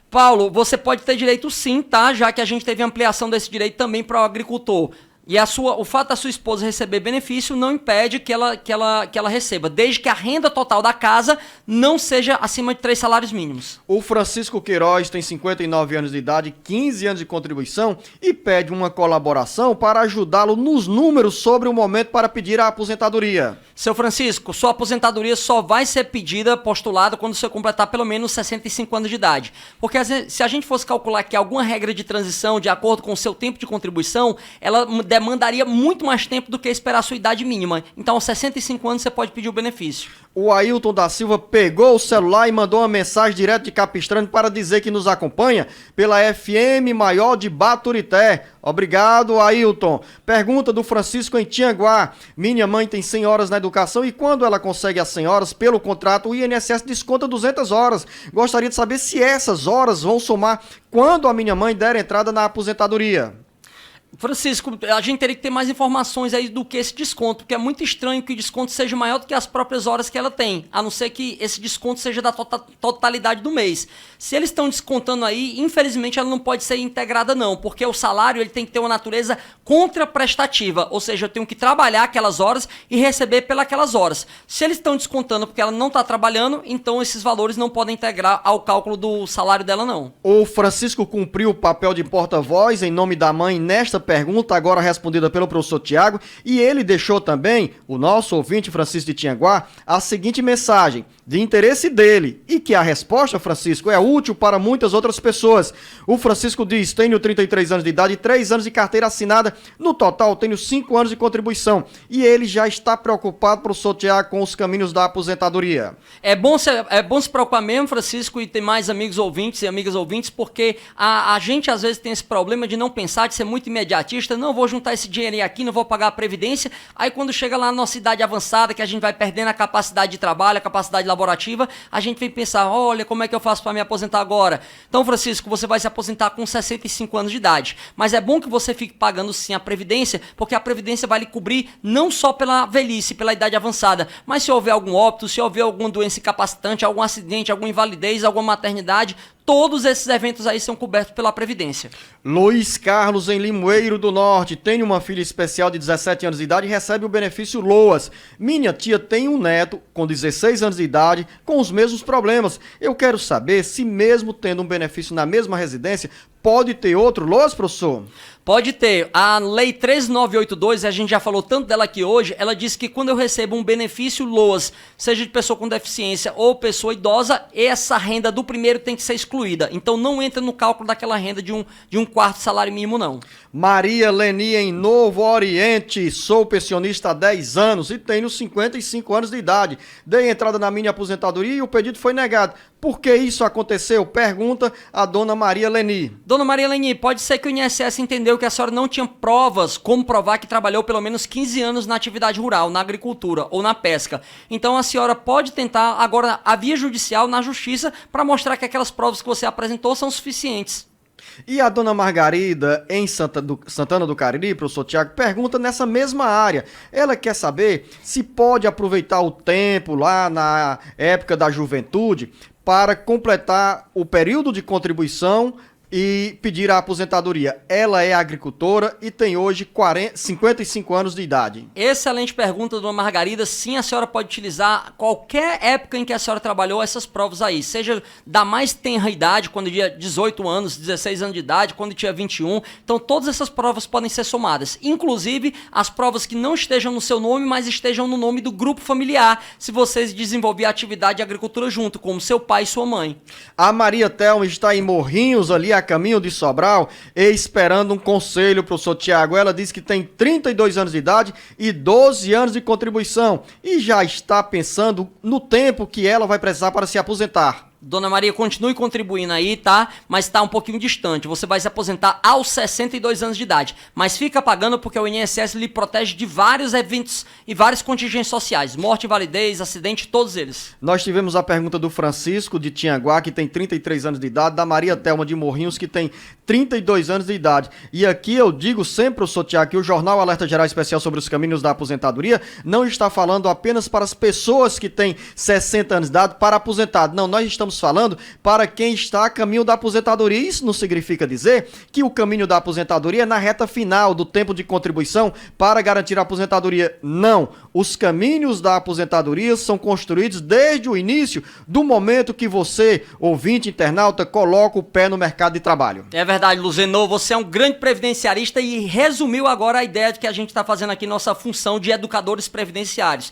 Speaker 3: Paulo, você pode ter direito sim, tá? Já que a gente teve ampliação desse direito também para o agricultor. E o fato da sua esposa receber benefício não impede que ela receba, desde que a renda total da casa não seja acima de 3 salários mínimos.
Speaker 2: O Francisco Queiroz tem 59 anos de idade, 15 anos de contribuição e pede uma colaboração para ajudá-lo nos números sobre o momento para pedir a aposentadoria.
Speaker 3: Seu Francisco, sua aposentadoria só vai ser pedida, postulada, quando você completar pelo menos 65 anos de idade. Porque se a gente fosse calcular que alguma regra de transição, de acordo com o seu tempo de contribuição, ela demandaria muito mais tempo do que esperar a sua idade mínima. Então, aos 65 anos, você pode pedir o benefício.
Speaker 2: O Ailton da Silva pegou o celular e mandou uma mensagem direto de Capistrano para dizer que nos acompanha pela FM Maior de Baturité. Obrigado, Ailton. Pergunta do Francisco em Tianguá. Minha mãe tem 100 horas na educação e quando ela consegue as 100 horas, pelo contrato, o INSS desconta 200 horas. Gostaria de saber se essas horas vão somar quando a minha mãe der entrada na aposentadoria.
Speaker 3: Francisco, a gente teria que ter mais informações aí do que esse desconto, porque é muito estranho que o desconto seja maior do que as próprias horas que ela tem, a não ser que esse desconto seja da totalidade do mês. Se eles estão descontando aí, infelizmente ela não pode ser integrada não, porque o salário ele tem que ter uma natureza contraprestativa, ou seja, eu tenho que trabalhar aquelas horas e receber pelas horas. Se eles estão descontando porque ela não está trabalhando, então esses valores não podem integrar ao cálculo do salário dela não.
Speaker 2: O Francisco cumpriu o papel de porta-voz em nome da mãe nesta pergunta, agora respondida pelo professor Tiago, e ele deixou também, o nosso ouvinte Francisco de Tianguá, a seguinte mensagem, de interesse dele, e que a resposta, Francisco, é útil para muitas outras pessoas. O Francisco diz, tenho 33 anos de idade e 3 anos de carteira assinada, no total tenho 5 anos de contribuição, e ele já está preocupado, professor Tiago, com os caminhos da aposentadoria.
Speaker 3: É bom se preocupar mesmo, Francisco, e ter mais amigos ouvintes e amigas ouvintes, porque a gente às vezes tem esse problema de não pensar, de ser muito imediatista, não vou juntar esse dinheiro aqui, não vou pagar a previdência, aí quando chega lá na nossa idade avançada, que a gente vai perdendo a capacidade de trabalho, a capacidade laborativa, a gente vem pensar, olha, como é que eu faço para me aposentar agora? Então, Francisco, você vai se aposentar com 65 anos de idade, mas é bom que você fique pagando sim a previdência, porque a previdência vai lhe cobrir não só pela velhice, pela idade avançada, mas se houver algum óbito, se houver alguma doença incapacitante, algum acidente, alguma invalidez, alguma maternidade, todos esses eventos aí são cobertos pela Previdência.
Speaker 2: Luiz Carlos, em Limoeiro do Norte, tem uma filha especial de 17 anos de idade e recebe o benefício LOAS. Minha tia tem um neto com 16 anos de idade com os mesmos problemas. Eu quero saber se mesmo tendo um benefício na mesma residência, pode ter outro LOAS, professor?
Speaker 3: Pode ter. A Lei 13982, a gente já falou tanto dela aqui hoje, ela diz que quando eu recebo um benefício LOAS, seja de pessoa com deficiência ou pessoa idosa, essa renda do primeiro tem que ser excluída. Então não entra no cálculo daquela renda de um quarto salário mínimo, não.
Speaker 2: Maria Leni, em Novo Oriente. Sou pensionista há 10 anos e tenho 55 anos de idade. Dei entrada na minha aposentadoria e o pedido foi negado. Por que isso aconteceu? Pergunta a dona Maria Leni.
Speaker 3: Dona Maria Leni, pode ser que o INSS entendeu que a senhora não tinha provas como provar que trabalhou pelo menos 15 anos na atividade rural, na agricultura ou na pesca. Então a senhora pode tentar agora a via judicial na justiça para mostrar que aquelas provas que você apresentou são suficientes.
Speaker 2: E a dona Margarida, em Santana do Cariri, professor Tiago, pergunta nessa mesma área. Ela quer saber se pode aproveitar o tempo lá na época da juventude para completar o período de contribuição e pedir a aposentadoria. Ela é agricultora e tem hoje 55 anos de idade.
Speaker 3: Excelente pergunta, dona Margarida. Sim, a senhora pode utilizar qualquer época em que a senhora trabalhou essas provas aí, seja da mais tenra idade, quando tinha 18 anos, 16 anos de idade, quando tinha 21. Então todas essas provas podem ser somadas, inclusive as provas que não estejam no seu nome, mas estejam no nome do grupo familiar, se vocês desenvolverem a atividade de agricultura junto, como seu pai e sua mãe.
Speaker 2: A Maria Thelma está em Morrinhos, ali a caminho de Sobral, e esperando um conselho, professor Tiago. Ela diz que tem 32 anos de idade e 12 anos de contribuição e já está pensando no tempo que ela vai precisar para se aposentar.
Speaker 3: Dona Maria, continue contribuindo aí, tá? Mas tá um pouquinho distante. Você vai se aposentar aos 62 anos de idade. Mas fica pagando porque o INSS lhe protege de vários eventos e vários contingentes sociais. Morte, invalidez, acidente, todos eles.
Speaker 2: Nós tivemos a pergunta do Francisco de Tianguá, que tem 33 anos de idade, da Maria Thelma de Morrinhos, que tem 32 anos de idade. E aqui eu digo sempre, professor Tiago, que o Jornal Alerta Geral Especial sobre os Caminhos da Aposentadoria não está falando apenas para as pessoas que têm 60 anos de idade para aposentado. Não, nós estamos estamos falando para quem está a caminho da aposentadoria. Isso não significa dizer que o caminho da aposentadoria é na reta final do tempo de contribuição para garantir a aposentadoria. Não. Os caminhos da aposentadoria são construídos desde o início do momento que você, ouvinte internauta, coloca o pé no mercado de trabalho.
Speaker 3: É verdade, Luzenor, você é um grande previdenciarista e resumiu agora a ideia de que a gente está fazendo aqui nossa função de educadores previdenciários.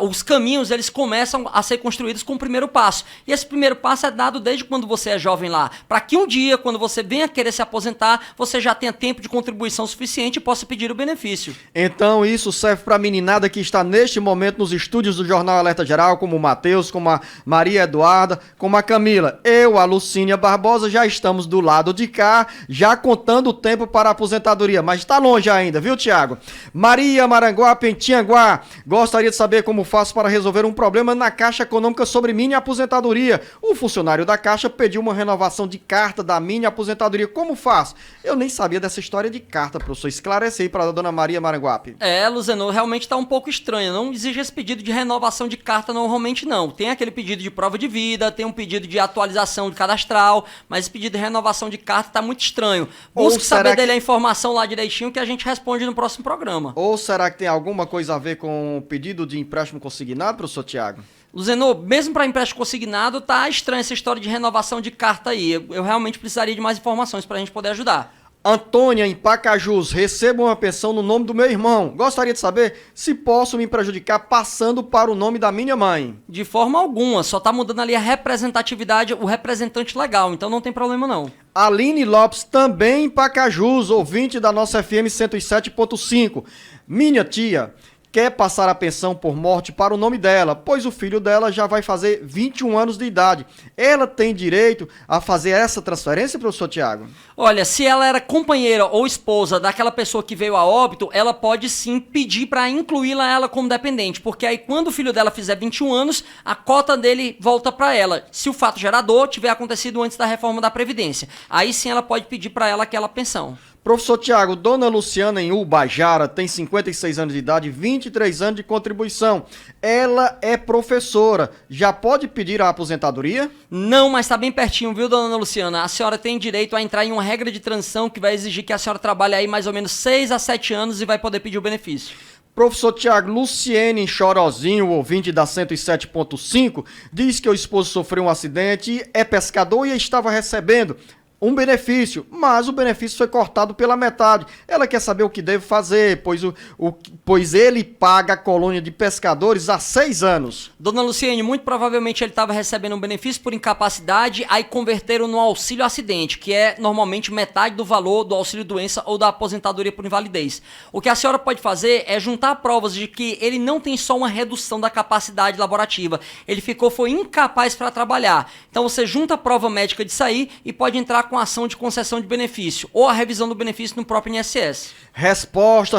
Speaker 3: Os caminhos, eles começam a ser construídos com o primeiro passo. E esse primeiro passo é dado desde quando você é jovem lá, para que um dia, quando você venha querer se aposentar, você já tenha tempo de contribuição suficiente e possa pedir o benefício.
Speaker 2: Então isso serve para a meninada que está neste momento nos estúdios do Jornal Alerta Geral, como o Matheus, como a Maria Eduarda, como a Camila. Eu, a Lucínia Barbosa, já estamos do lado de cá, já contando o tempo para a aposentadoria, mas está longe ainda, viu, Tiago? Maria Maranguape, em Tianguá, gostaria de saber como faço para resolver um problema na Caixa Econômica sobre minha aposentadoria. O funcionário da Caixa pediu uma renovação de carta da minha aposentadoria. Como faço? Eu nem sabia dessa história de carta, professor. Esclarece aí para a dona Maria Maranguape.
Speaker 3: Luzenor, realmente está um pouco estranho. Não exige esse pedido de renovação de carta normalmente, não. Tem aquele pedido de prova de vida, tem um pedido de atualização de cadastral, mas esse pedido de renovação de carta está muito estranho. Busque saber dele a informação lá direitinho que a gente responde no próximo programa.
Speaker 2: Ou será que tem alguma coisa a ver com o pedido de empréstimo consignado, professor Tiago?
Speaker 3: Luzenor, mesmo para empréstimo consignado, tá estranha essa história de renovação de carta aí. Eu realmente precisaria de mais informações para a gente poder ajudar.
Speaker 2: Antônia, em Pacajus, recebo uma pensão no nome do meu irmão. Gostaria de saber se posso me prejudicar passando para o nome da minha mãe.
Speaker 3: De forma alguma, só tá mudando ali a representatividade, o representante legal, então não tem problema não.
Speaker 2: Aline Lopes, também em Pacajus, ouvinte da nossa FM 107.5. Minha tia quer passar a pensão por morte para o nome dela, pois o filho dela já vai fazer 21 anos de idade. Ela tem direito a fazer essa transferência, professor Tiago?
Speaker 3: Olha, se ela era companheira ou esposa daquela pessoa que veio a óbito, ela pode sim pedir para incluí-la ela como dependente, porque aí quando o filho dela fizer 21 anos, a cota dele volta para ela. Se o fato gerador tiver acontecido antes da reforma da Previdência, aí sim ela pode pedir para ela aquela pensão.
Speaker 2: Professor Tiago, dona Luciana em Ubajara tem 56 anos de idade, 23 anos de contribuição. Ela é professora. Já pode pedir a aposentadoria?
Speaker 3: Não, mas tá bem pertinho, viu, dona Luciana? A senhora tem direito a entrar em uma regra de transição que vai exigir que a senhora trabalhe aí mais ou menos 6 a 7 anos e vai poder pedir o benefício.
Speaker 2: Professor Tiago, Luciene em Chorozinho, ouvinte da 107.5, diz que o esposo sofreu um acidente, é pescador e estava recebendo um benefício, mas o benefício foi cortado pela metade. Ela quer saber o que deve fazer, pois ele paga a colônia de pescadores há 6 anos.
Speaker 3: Dona Luciene, muito provavelmente ele estava recebendo um benefício por incapacidade, aí converteram no auxílio acidente, que é normalmente metade do valor do auxílio doença ou da aposentadoria por invalidez. O que a senhora pode fazer é juntar provas de que ele não tem só uma redução da capacidade laborativa, ele foi incapaz para trabalhar. Então você junta a prova médica disso aí e pode entrar com a ação de concessão de benefício ou a revisão do benefício no próprio INSS.
Speaker 2: Resposta,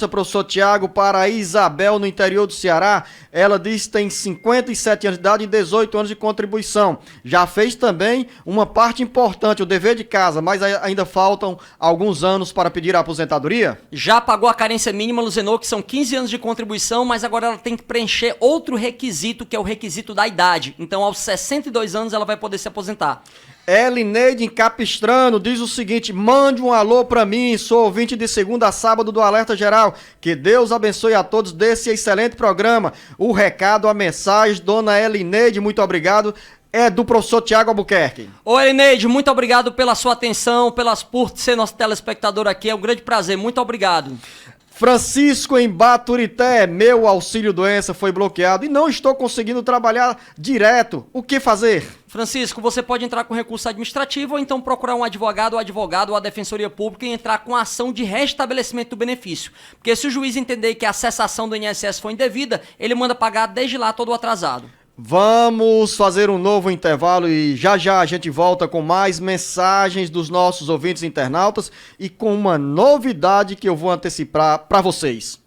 Speaker 2: professor Tiago, para a Isabel no interior do Ceará. Ela diz que tem 57 anos de idade e 18 anos de contribuição. Já fez também uma parte importante, o dever de casa, mas ainda faltam alguns anos para pedir a aposentadoria?
Speaker 3: Já pagou a carência mínima, Luzenor, que são 15 anos de contribuição, mas agora ela tem que preencher outro requisito, que é o requisito da idade. Então, aos 62 anos, ela vai poder se aposentar.
Speaker 2: Elineide em Capistrano diz o seguinte: mande um alô pra mim, sou ouvinte de segunda a sábado do Alerta Geral. Que Deus abençoe a todos desse excelente programa. O recado, a mensagem, dona Elineide, muito obrigado, é do professor Tiago Albuquerque.
Speaker 3: Ô Elineide, muito obrigado pela sua atenção, por ser nosso telespectador aqui, é um grande prazer, muito obrigado.
Speaker 2: Francisco em Baturité, meu auxílio doença foi bloqueado e não estou conseguindo trabalhar direto. O que fazer?
Speaker 3: Francisco, você pode entrar com recurso administrativo ou então procurar um advogado ou a defensoria pública e entrar com ação de restabelecimento do benefício. Porque se o juiz entender que a cessação do INSS foi indevida, ele manda pagar desde lá todo o atrasado.
Speaker 2: Vamos fazer um novo intervalo e já já a gente volta com mais mensagens dos nossos ouvintes internautas e com uma novidade que eu vou antecipar para vocês.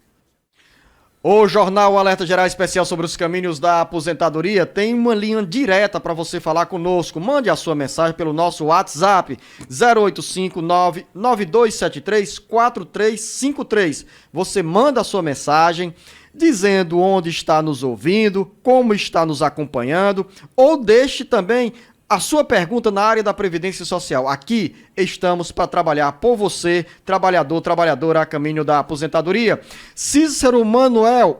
Speaker 2: O Jornal Alerta Geral Especial sobre os caminhos da aposentadoria tem uma linha direta para você falar conosco. Mande a sua mensagem pelo nosso WhatsApp 0859-9273-4353. Você manda a sua mensagem, dizendo onde está nos ouvindo, como está nos acompanhando, ou deixe também a sua pergunta na área da Previdência Social. Aqui estamos para trabalhar por você, trabalhador, trabalhadora a caminho da aposentadoria. Cícero Emanuel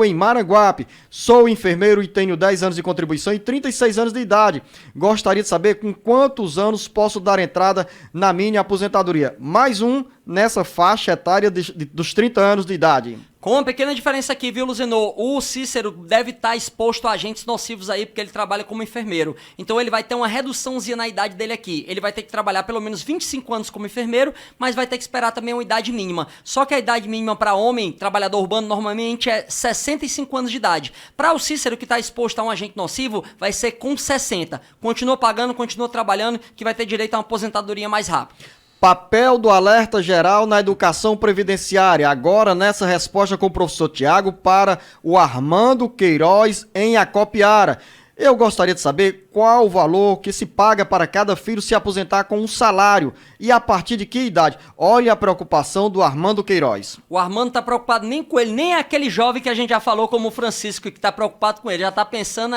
Speaker 2: em Maranguape. Sou enfermeiro e tenho 10 anos de contribuição e 36 anos de idade. Gostaria de saber com quantos anos posso dar entrada na minha aposentadoria. Mais um nessa faixa etária dos 30 anos de idade.
Speaker 3: Com uma pequena diferença aqui, viu, Luzenor? O Cícero deve estar exposto a agentes nocivos aí, porque ele trabalha como enfermeiro. Então ele vai ter uma reduçãozinha na idade dele aqui. Ele vai ter que trabalhar pelo menos 25 anos como enfermeiro, mas vai ter que esperar também uma idade mínima. Só que a idade mínima para homem, trabalhador urbano, normalmente é 65 anos de idade. Para o Cícero, que está exposto a um agente nocivo, vai ser com 60. Continua pagando, continua trabalhando, que vai ter direito a uma aposentadoria mais rápida.
Speaker 2: Papel do alerta geral na educação previdenciária. Agora nessa resposta com o professor Tiago para o Armando Queiroz em Acopiara. Eu gostaria de saber qual o valor que se paga para cada filho se aposentar com um salário e a partir de que idade. Olha a preocupação do Armando Queiroz.
Speaker 3: O Armando tá preocupado nem com ele, nem aquele jovem que a gente já falou como o Francisco, que tá preocupado com ele. Já tá pensando,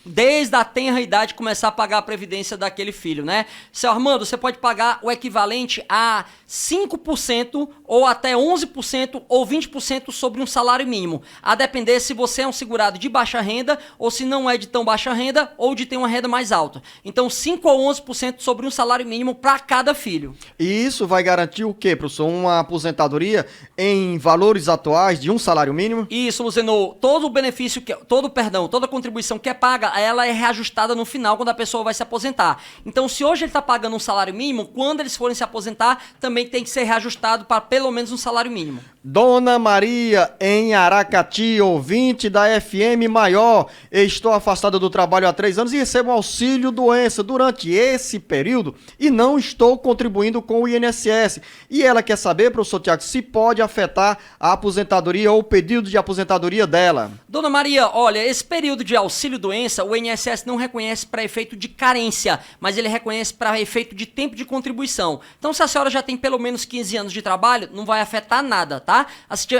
Speaker 3: desde a tenra idade começar a pagar a previdência daquele filho, né? Seu Armando, você pode pagar o equivalente a 5% ou até 11% ou 20% sobre um salário mínimo, a depender se você é um segurado de baixa renda ou se não é de tão baixa renda ou de ter uma renda mais alta. Então 5 ou 11% sobre um salário mínimo para cada filho.
Speaker 2: E isso vai garantir o quê, professor? Uma aposentadoria em valores atuais de um salário mínimo?
Speaker 3: Isso, Luzenor. Todo o benefício, toda a contribuição que é paga, ela é reajustada no final quando a pessoa vai se aposentar. Então se hoje ele está pagando um salário mínimo, quando eles forem se aposentar, também tem que ser reajustado para pelo menos um salário mínimo.
Speaker 2: Dona Maria, em Aracati, ouvinte da FM Maior. Estou afastada do trabalho há 3 anos e recebo auxílio doença durante esse período e não estou contribuindo com o INSS. E ela quer saber, professor Tiago, se pode afetar a aposentadoria ou o pedido de aposentadoria dela.
Speaker 3: Dona Maria, olha, esse período de auxílio doença, o INSS não reconhece para efeito de carência, mas ele reconhece para efeito de tempo de contribuição. Então, se a senhora já tem pelo menos 15 anos de trabalho, não vai afetar nada, tá?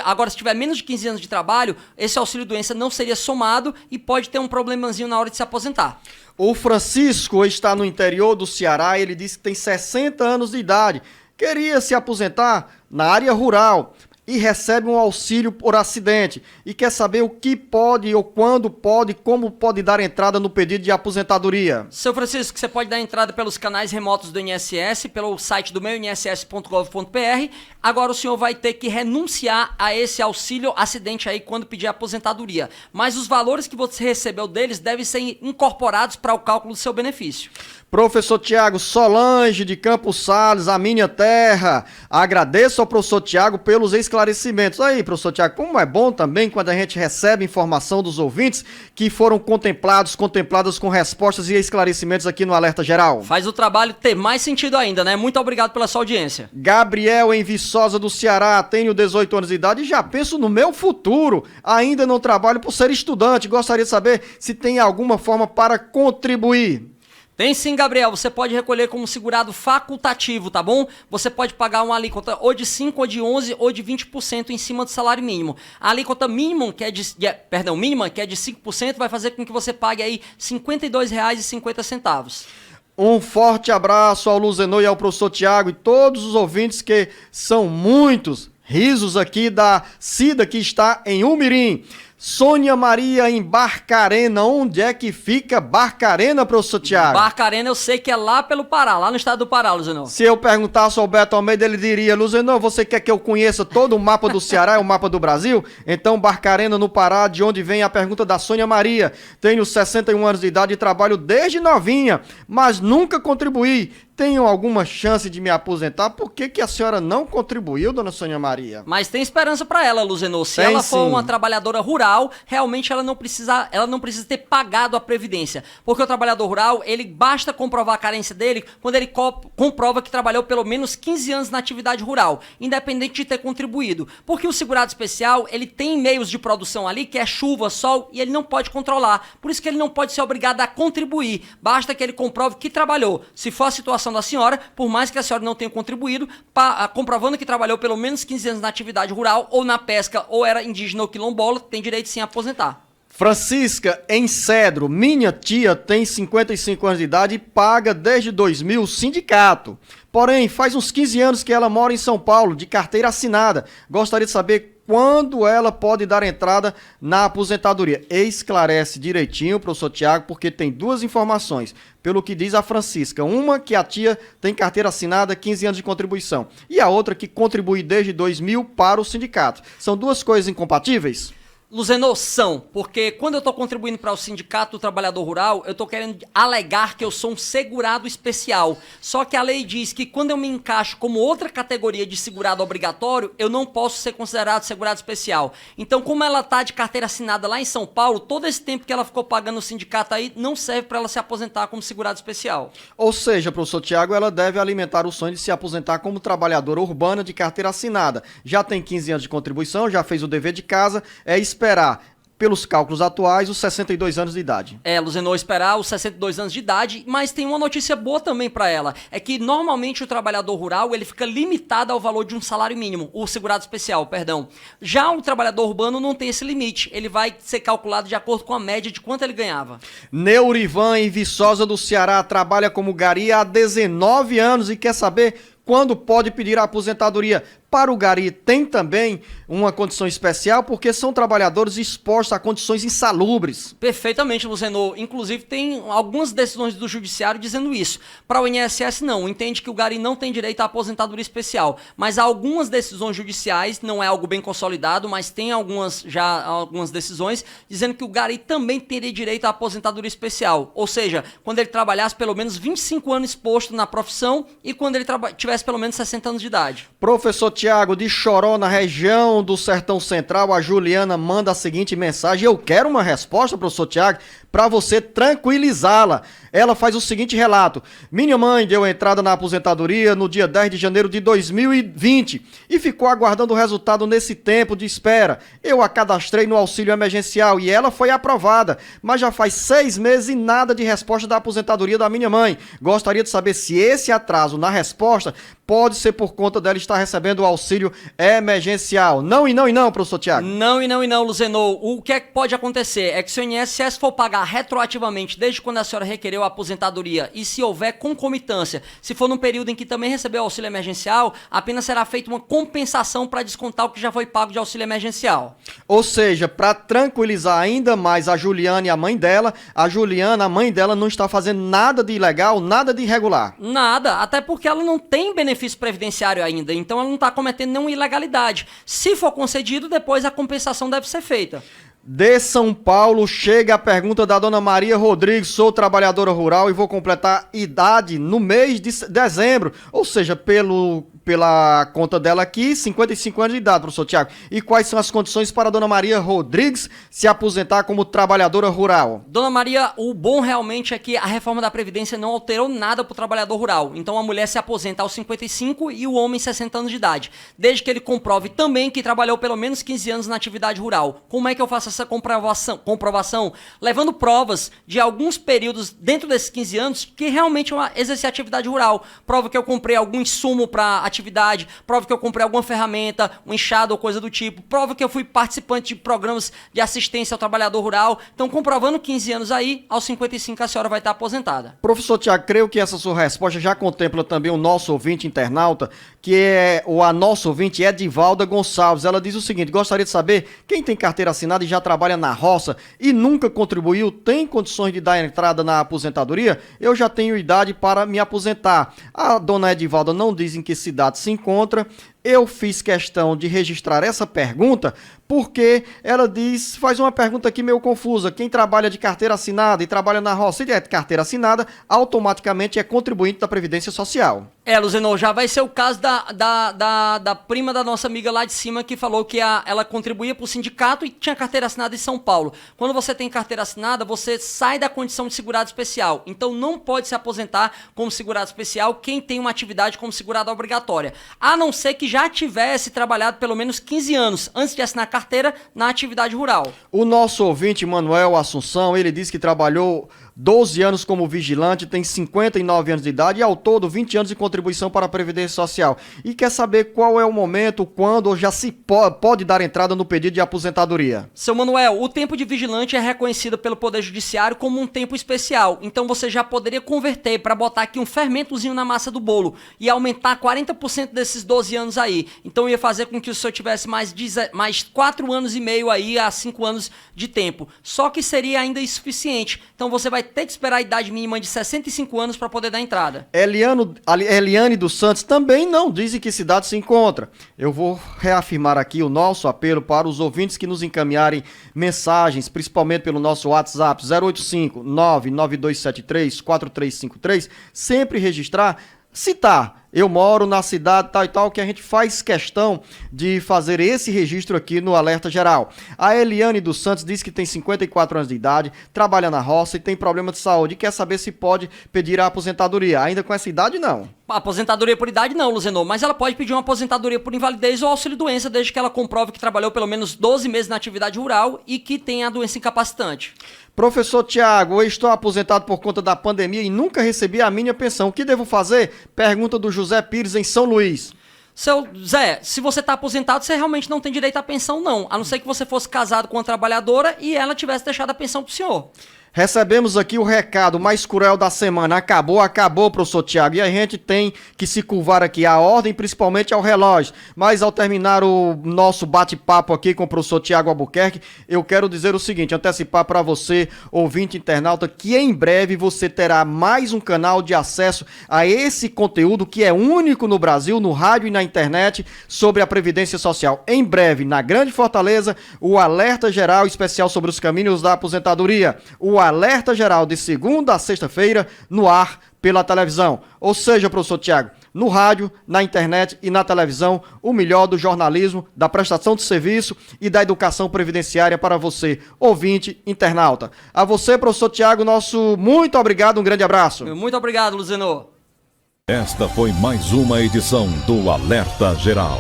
Speaker 3: Agora, se tiver menos de 15 anos de trabalho, esse auxílio doença não seria somado e pode ter um problemazinho na hora de se aposentar.
Speaker 2: O Francisco está no interior do Ceará, ele disse que tem 60 anos de idade, queria se aposentar na área rural e recebe um auxílio por acidente e quer saber o que pode ou quando pode, como pode dar entrada no pedido de aposentadoria.
Speaker 3: Seu Francisco, você pode dar entrada pelos canais remotos do INSS, pelo site do meuinss.gov.br. Agora o senhor vai ter que renunciar a esse auxílio acidente aí quando pedir aposentadoria. Mas os valores que você recebeu deles devem ser incorporados para o cálculo do seu benefício.
Speaker 2: Professor Tiago, Solange de Campos Sales, a minha terra. Agradeço ao professor Tiago pelos esclarecimentos. Aí, professor Tiago, como é bom também quando a gente recebe informação dos ouvintes que foram contempladas com respostas e esclarecimentos aqui no Alerta Geral.
Speaker 3: Faz o trabalho ter mais sentido ainda, né? Muito obrigado pela sua audiência.
Speaker 2: Gabriel em Viçosa do Ceará, tenho 18 anos de idade e já penso no meu futuro. Ainda não trabalho por ser estudante. Gostaria de saber se tem alguma forma para contribuir.
Speaker 3: Tem sim, Gabriel. Você pode recolher como segurado facultativo, tá bom? Você pode pagar uma alíquota ou de 5%, ou de 11%, ou de 20% em cima do salário mínimo. A alíquota mínima, que é de 5%, vai fazer com que você pague aí R$ 52,50.
Speaker 2: Um forte abraço ao Luzenor e ao professor Tiago e todos os ouvintes que são muitos. Risos aqui da Cida que está em Umirim. Sônia Maria em Barcarena. Onde é que fica Barcarena, professor Tiago?
Speaker 3: Barcarena eu sei que é lá pelo Pará, lá no estado do Pará, Luzenor.
Speaker 2: Se eu perguntasse ao Beto Almeida, ele diria: Luzenor, você quer que eu conheça todo o mapa do Ceará e o mapa do Brasil? Então, Barcarena no Pará, de onde vem a pergunta da Sônia Maria. Tenho 61 anos de idade e trabalho desde novinha, mas nunca contribuí. Tenho alguma chance de me aposentar? Por que a senhora não contribuiu, dona Sônia Maria?
Speaker 3: Mas tem esperança para ela, Luzenor. Se
Speaker 2: tem,
Speaker 3: ela for
Speaker 2: sim.
Speaker 3: uma trabalhadora rural, rural, realmente ela não precisa ter pagado a previdência, porque o trabalhador rural, ele basta comprovar a carência dele quando ele comprova que trabalhou pelo menos 15 anos na atividade rural, independente de ter contribuído, porque o segurado especial, ele tem meios de produção ali, que é chuva, sol, e ele não pode controlar, por isso que ele não pode ser obrigado a contribuir, basta que ele comprove que trabalhou. Se for a situação da senhora, por mais que a senhora não tenha contribuído, comprovando que trabalhou pelo menos 15 anos na atividade rural, ou na pesca, ou era indígena ou quilombola, tem direito sim a aposentar.
Speaker 2: Francisca, em Cedro, minha tia tem 55 anos de idade e paga desde 2000 o sindicato. Porém, faz uns 15 anos que ela mora em São Paulo, de carteira assinada. Gostaria de saber quando ela pode dar entrada na aposentadoria. Esclarece direitinho, professor Tiago, porque tem duas informações. Pelo que diz a Francisca, uma que a tia tem carteira assinada, 15 anos de contribuição, e a outra que contribui desde 2000 para o sindicato. São duas coisas incompatíveis?
Speaker 3: Luzeno, são, porque quando eu estou contribuindo para o Sindicato do Trabalhador Rural, eu estou querendo alegar que eu sou um segurado especial. Só que a lei diz que quando eu me encaixo como outra categoria de segurado obrigatório, eu não posso ser considerado segurado especial. Então, como ela está de carteira assinada lá em São Paulo, todo esse tempo que ela ficou pagando o sindicato aí, não serve para ela se aposentar como segurado especial.
Speaker 2: Ou seja, professor Tiago, ela deve alimentar o sonho de se aposentar como trabalhadora urbana de carteira assinada. Já tem 15 anos de contribuição, já fez o dever de casa, esperar, pelos cálculos atuais, os 62 anos de idade.
Speaker 3: Luzenou esperar os 62 anos de idade, mas tem uma notícia boa também para ela, é que normalmente o trabalhador rural, ele fica limitado ao valor de um salário mínimo, o segurado especial, perdão. Já o trabalhador urbano não tem esse limite, ele vai ser calculado de acordo com a média de quanto ele ganhava.
Speaker 2: Neurivan, em Viçosa do Ceará, trabalha como gari há 19 anos e quer saber quando pode pedir a aposentadoria. Para o gari tem também uma condição especial, porque são trabalhadores expostos a condições insalubres.
Speaker 3: Perfeitamente, Luzenor. Inclusive, tem algumas decisões do judiciário dizendo isso. Para o INSS, não. Entende que o gari não tem direito à aposentadoria especial. Mas há algumas decisões judiciais, não é algo bem consolidado, mas tem algumas decisões dizendo que o gari também teria direito à aposentadoria especial. Ou seja, quando ele trabalhasse pelo menos 25 anos exposto na profissão e quando ele tivesse pelo menos 60 anos de idade.
Speaker 2: Professor Tiago, de Choró, na região do Sertão Central, a Juliana manda a seguinte mensagem. Eu quero uma resposta, professor Tiago, para você tranquilizá-la. Ela faz o seguinte relato. Minha mãe deu entrada na aposentadoria no dia 10 de janeiro de 2020 e ficou aguardando o resultado nesse tempo de espera. Eu a cadastrei no auxílio emergencial e ela foi aprovada, mas já faz 6 meses e nada de resposta da aposentadoria da minha mãe. Gostaria de saber se esse atraso na resposta pode ser por conta dela estar recebendo o auxílio emergencial. Não e não e não, professor Tiago.
Speaker 3: Não e não e não, Luzenor. O que é que pode acontecer? É que se o INSS for pagar retroativamente desde quando a senhora requereu a aposentadoria e se houver concomitância, se for num período em que também recebeu auxílio emergencial, apenas será feita uma compensação para descontar o que já foi pago de auxílio emergencial.
Speaker 2: Ou seja, para tranquilizar ainda mais a Juliana e a mãe dela, a mãe dela não está fazendo nada de ilegal, nada de irregular.
Speaker 3: Nada, até porque ela não tem benefício previdenciário ainda, então ela não está cometendo nenhuma ilegalidade. Se for concedido, depois a compensação deve ser feita.
Speaker 2: De São Paulo chega a pergunta da dona Maria Rodrigues. Sou trabalhadora rural e vou completar idade no mês de dezembro, ou seja, pela conta dela aqui, 55 anos de idade, professor Tiago. E quais são as condições para a dona Maria Rodrigues se aposentar como trabalhadora rural?
Speaker 3: Dona Maria, o bom realmente é que a reforma da Previdência não alterou nada para o trabalhador rural. Então a mulher se aposenta aos 55 e o homem 60 anos de idade, desde que ele comprove também que trabalhou pelo menos 15 anos na atividade rural. Como é que eu faço essa comprovação? Levando provas de alguns períodos dentro desses 15 anos que realmente eu exerci atividade rural. Prova que eu comprei algum insumo para atividade, prova que eu comprei alguma ferramenta, um enxado ou coisa do tipo, prova que eu fui participante de programas de assistência ao trabalhador rural. Então, comprovando 15 anos aí, aos 55 a senhora vai estar aposentada.
Speaker 2: Professor Tiago, creio que essa sua resposta já contempla também o nosso ouvinte internauta, que é a nossa ouvinte Edivalda Gonçalves. Ela diz o seguinte: gostaria de saber quem tem carteira assinada e já trabalha na roça e nunca contribuiu, tem condições de dar entrada na aposentadoria? Eu já tenho idade para me aposentar. A dona Edivalda não diz em que cidade se encontra Eu fiz questão de registrar essa pergunta porque ela faz uma pergunta aqui meio confusa. Quem trabalha de carteira assinada e trabalha na roça e é de carteira assinada, automaticamente é contribuinte da Previdência Social.
Speaker 3: Luzenor, já vai ser o caso da prima da nossa amiga lá de cima que falou que ela contribuía para o sindicato e tinha carteira assinada em São Paulo. Quando você tem carteira assinada, você sai da condição de segurado especial. Então não pode se aposentar como segurado especial quem tem uma atividade como segurado obrigatória. A não ser que já tivesse trabalhado pelo menos 15 anos antes de assinar carteira na atividade rural.
Speaker 2: O nosso ouvinte, Manuel Assunção, ele disse que trabalhou 12 anos como vigilante, tem 59 anos de idade e ao todo 20 anos de contribuição para a Previdência Social. E quer saber qual é o momento, quando ou já se pode dar entrada no pedido de aposentadoria.
Speaker 3: Seu Manuel, o tempo de vigilante é reconhecido pelo Poder Judiciário como um tempo especial. Então você já poderia converter para botar aqui um fermentozinho na massa do bolo e aumentar 40% desses 12 anos aí. Então ia fazer com que o senhor tivesse mais 4 anos e meio aí a 5 anos de tempo. Só que seria ainda insuficiente. Então você vai ter que esperar a idade mínima de 65 anos para poder dar entrada.
Speaker 2: Eliane dos Santos também não diz em que cidade se encontra. Eu vou reafirmar aqui o nosso apelo para os ouvintes que nos encaminharem mensagens, principalmente pelo nosso WhatsApp 085 99273 4353, sempre registrar, citar. Eu moro na cidade tal e tal, que a gente faz questão de fazer esse registro aqui no Alerta Geral. A Eliane dos Santos diz que tem 54 anos de idade, trabalha na roça e tem problema de saúde e quer saber se pode pedir a aposentadoria. Ainda com essa idade, não.
Speaker 3: Aposentadoria por idade não, Luzenor, mas ela pode pedir uma aposentadoria por invalidez ou auxílio-doença, desde que ela comprove que trabalhou pelo menos 12 meses na atividade rural e que tenha a doença incapacitante.
Speaker 2: Professor Tiago, eu estou aposentado por conta da pandemia e nunca recebi a minha pensão. O que devo fazer? Pergunta do José Pires em São Luís.
Speaker 3: Seu Zé, se você está aposentado, você realmente não tem direito à pensão não, a não ser que você fosse casado com uma trabalhadora e ela tivesse deixado a pensão pro senhor.
Speaker 2: Recebemos aqui o recado mais cruel da semana. Acabou, professor Tiago. E a gente tem que se curvar aqui à ordem, principalmente ao relógio. Mas ao terminar o nosso bate-papo aqui com o professor Tiago Albuquerque, eu quero dizer o seguinte, antecipar para você, ouvinte internauta, que em breve você terá mais um canal de acesso a esse conteúdo que é único no Brasil, no rádio e na internet, sobre a Previdência Social. Em breve, na Grande Fortaleza, o Alerta Geral Especial sobre os Caminhos da Aposentadoria. O Alerta Geral de segunda a sexta-feira no ar pela televisão. Ou seja, professor Tiago, no rádio, na internet e na televisão, o melhor do jornalismo, da prestação de serviço e da educação previdenciária para você, ouvinte, internauta. A você, professor Tiago, nosso muito obrigado, um grande abraço.
Speaker 3: Muito obrigado, Luzenor.
Speaker 1: Esta foi mais uma edição do Alerta Geral.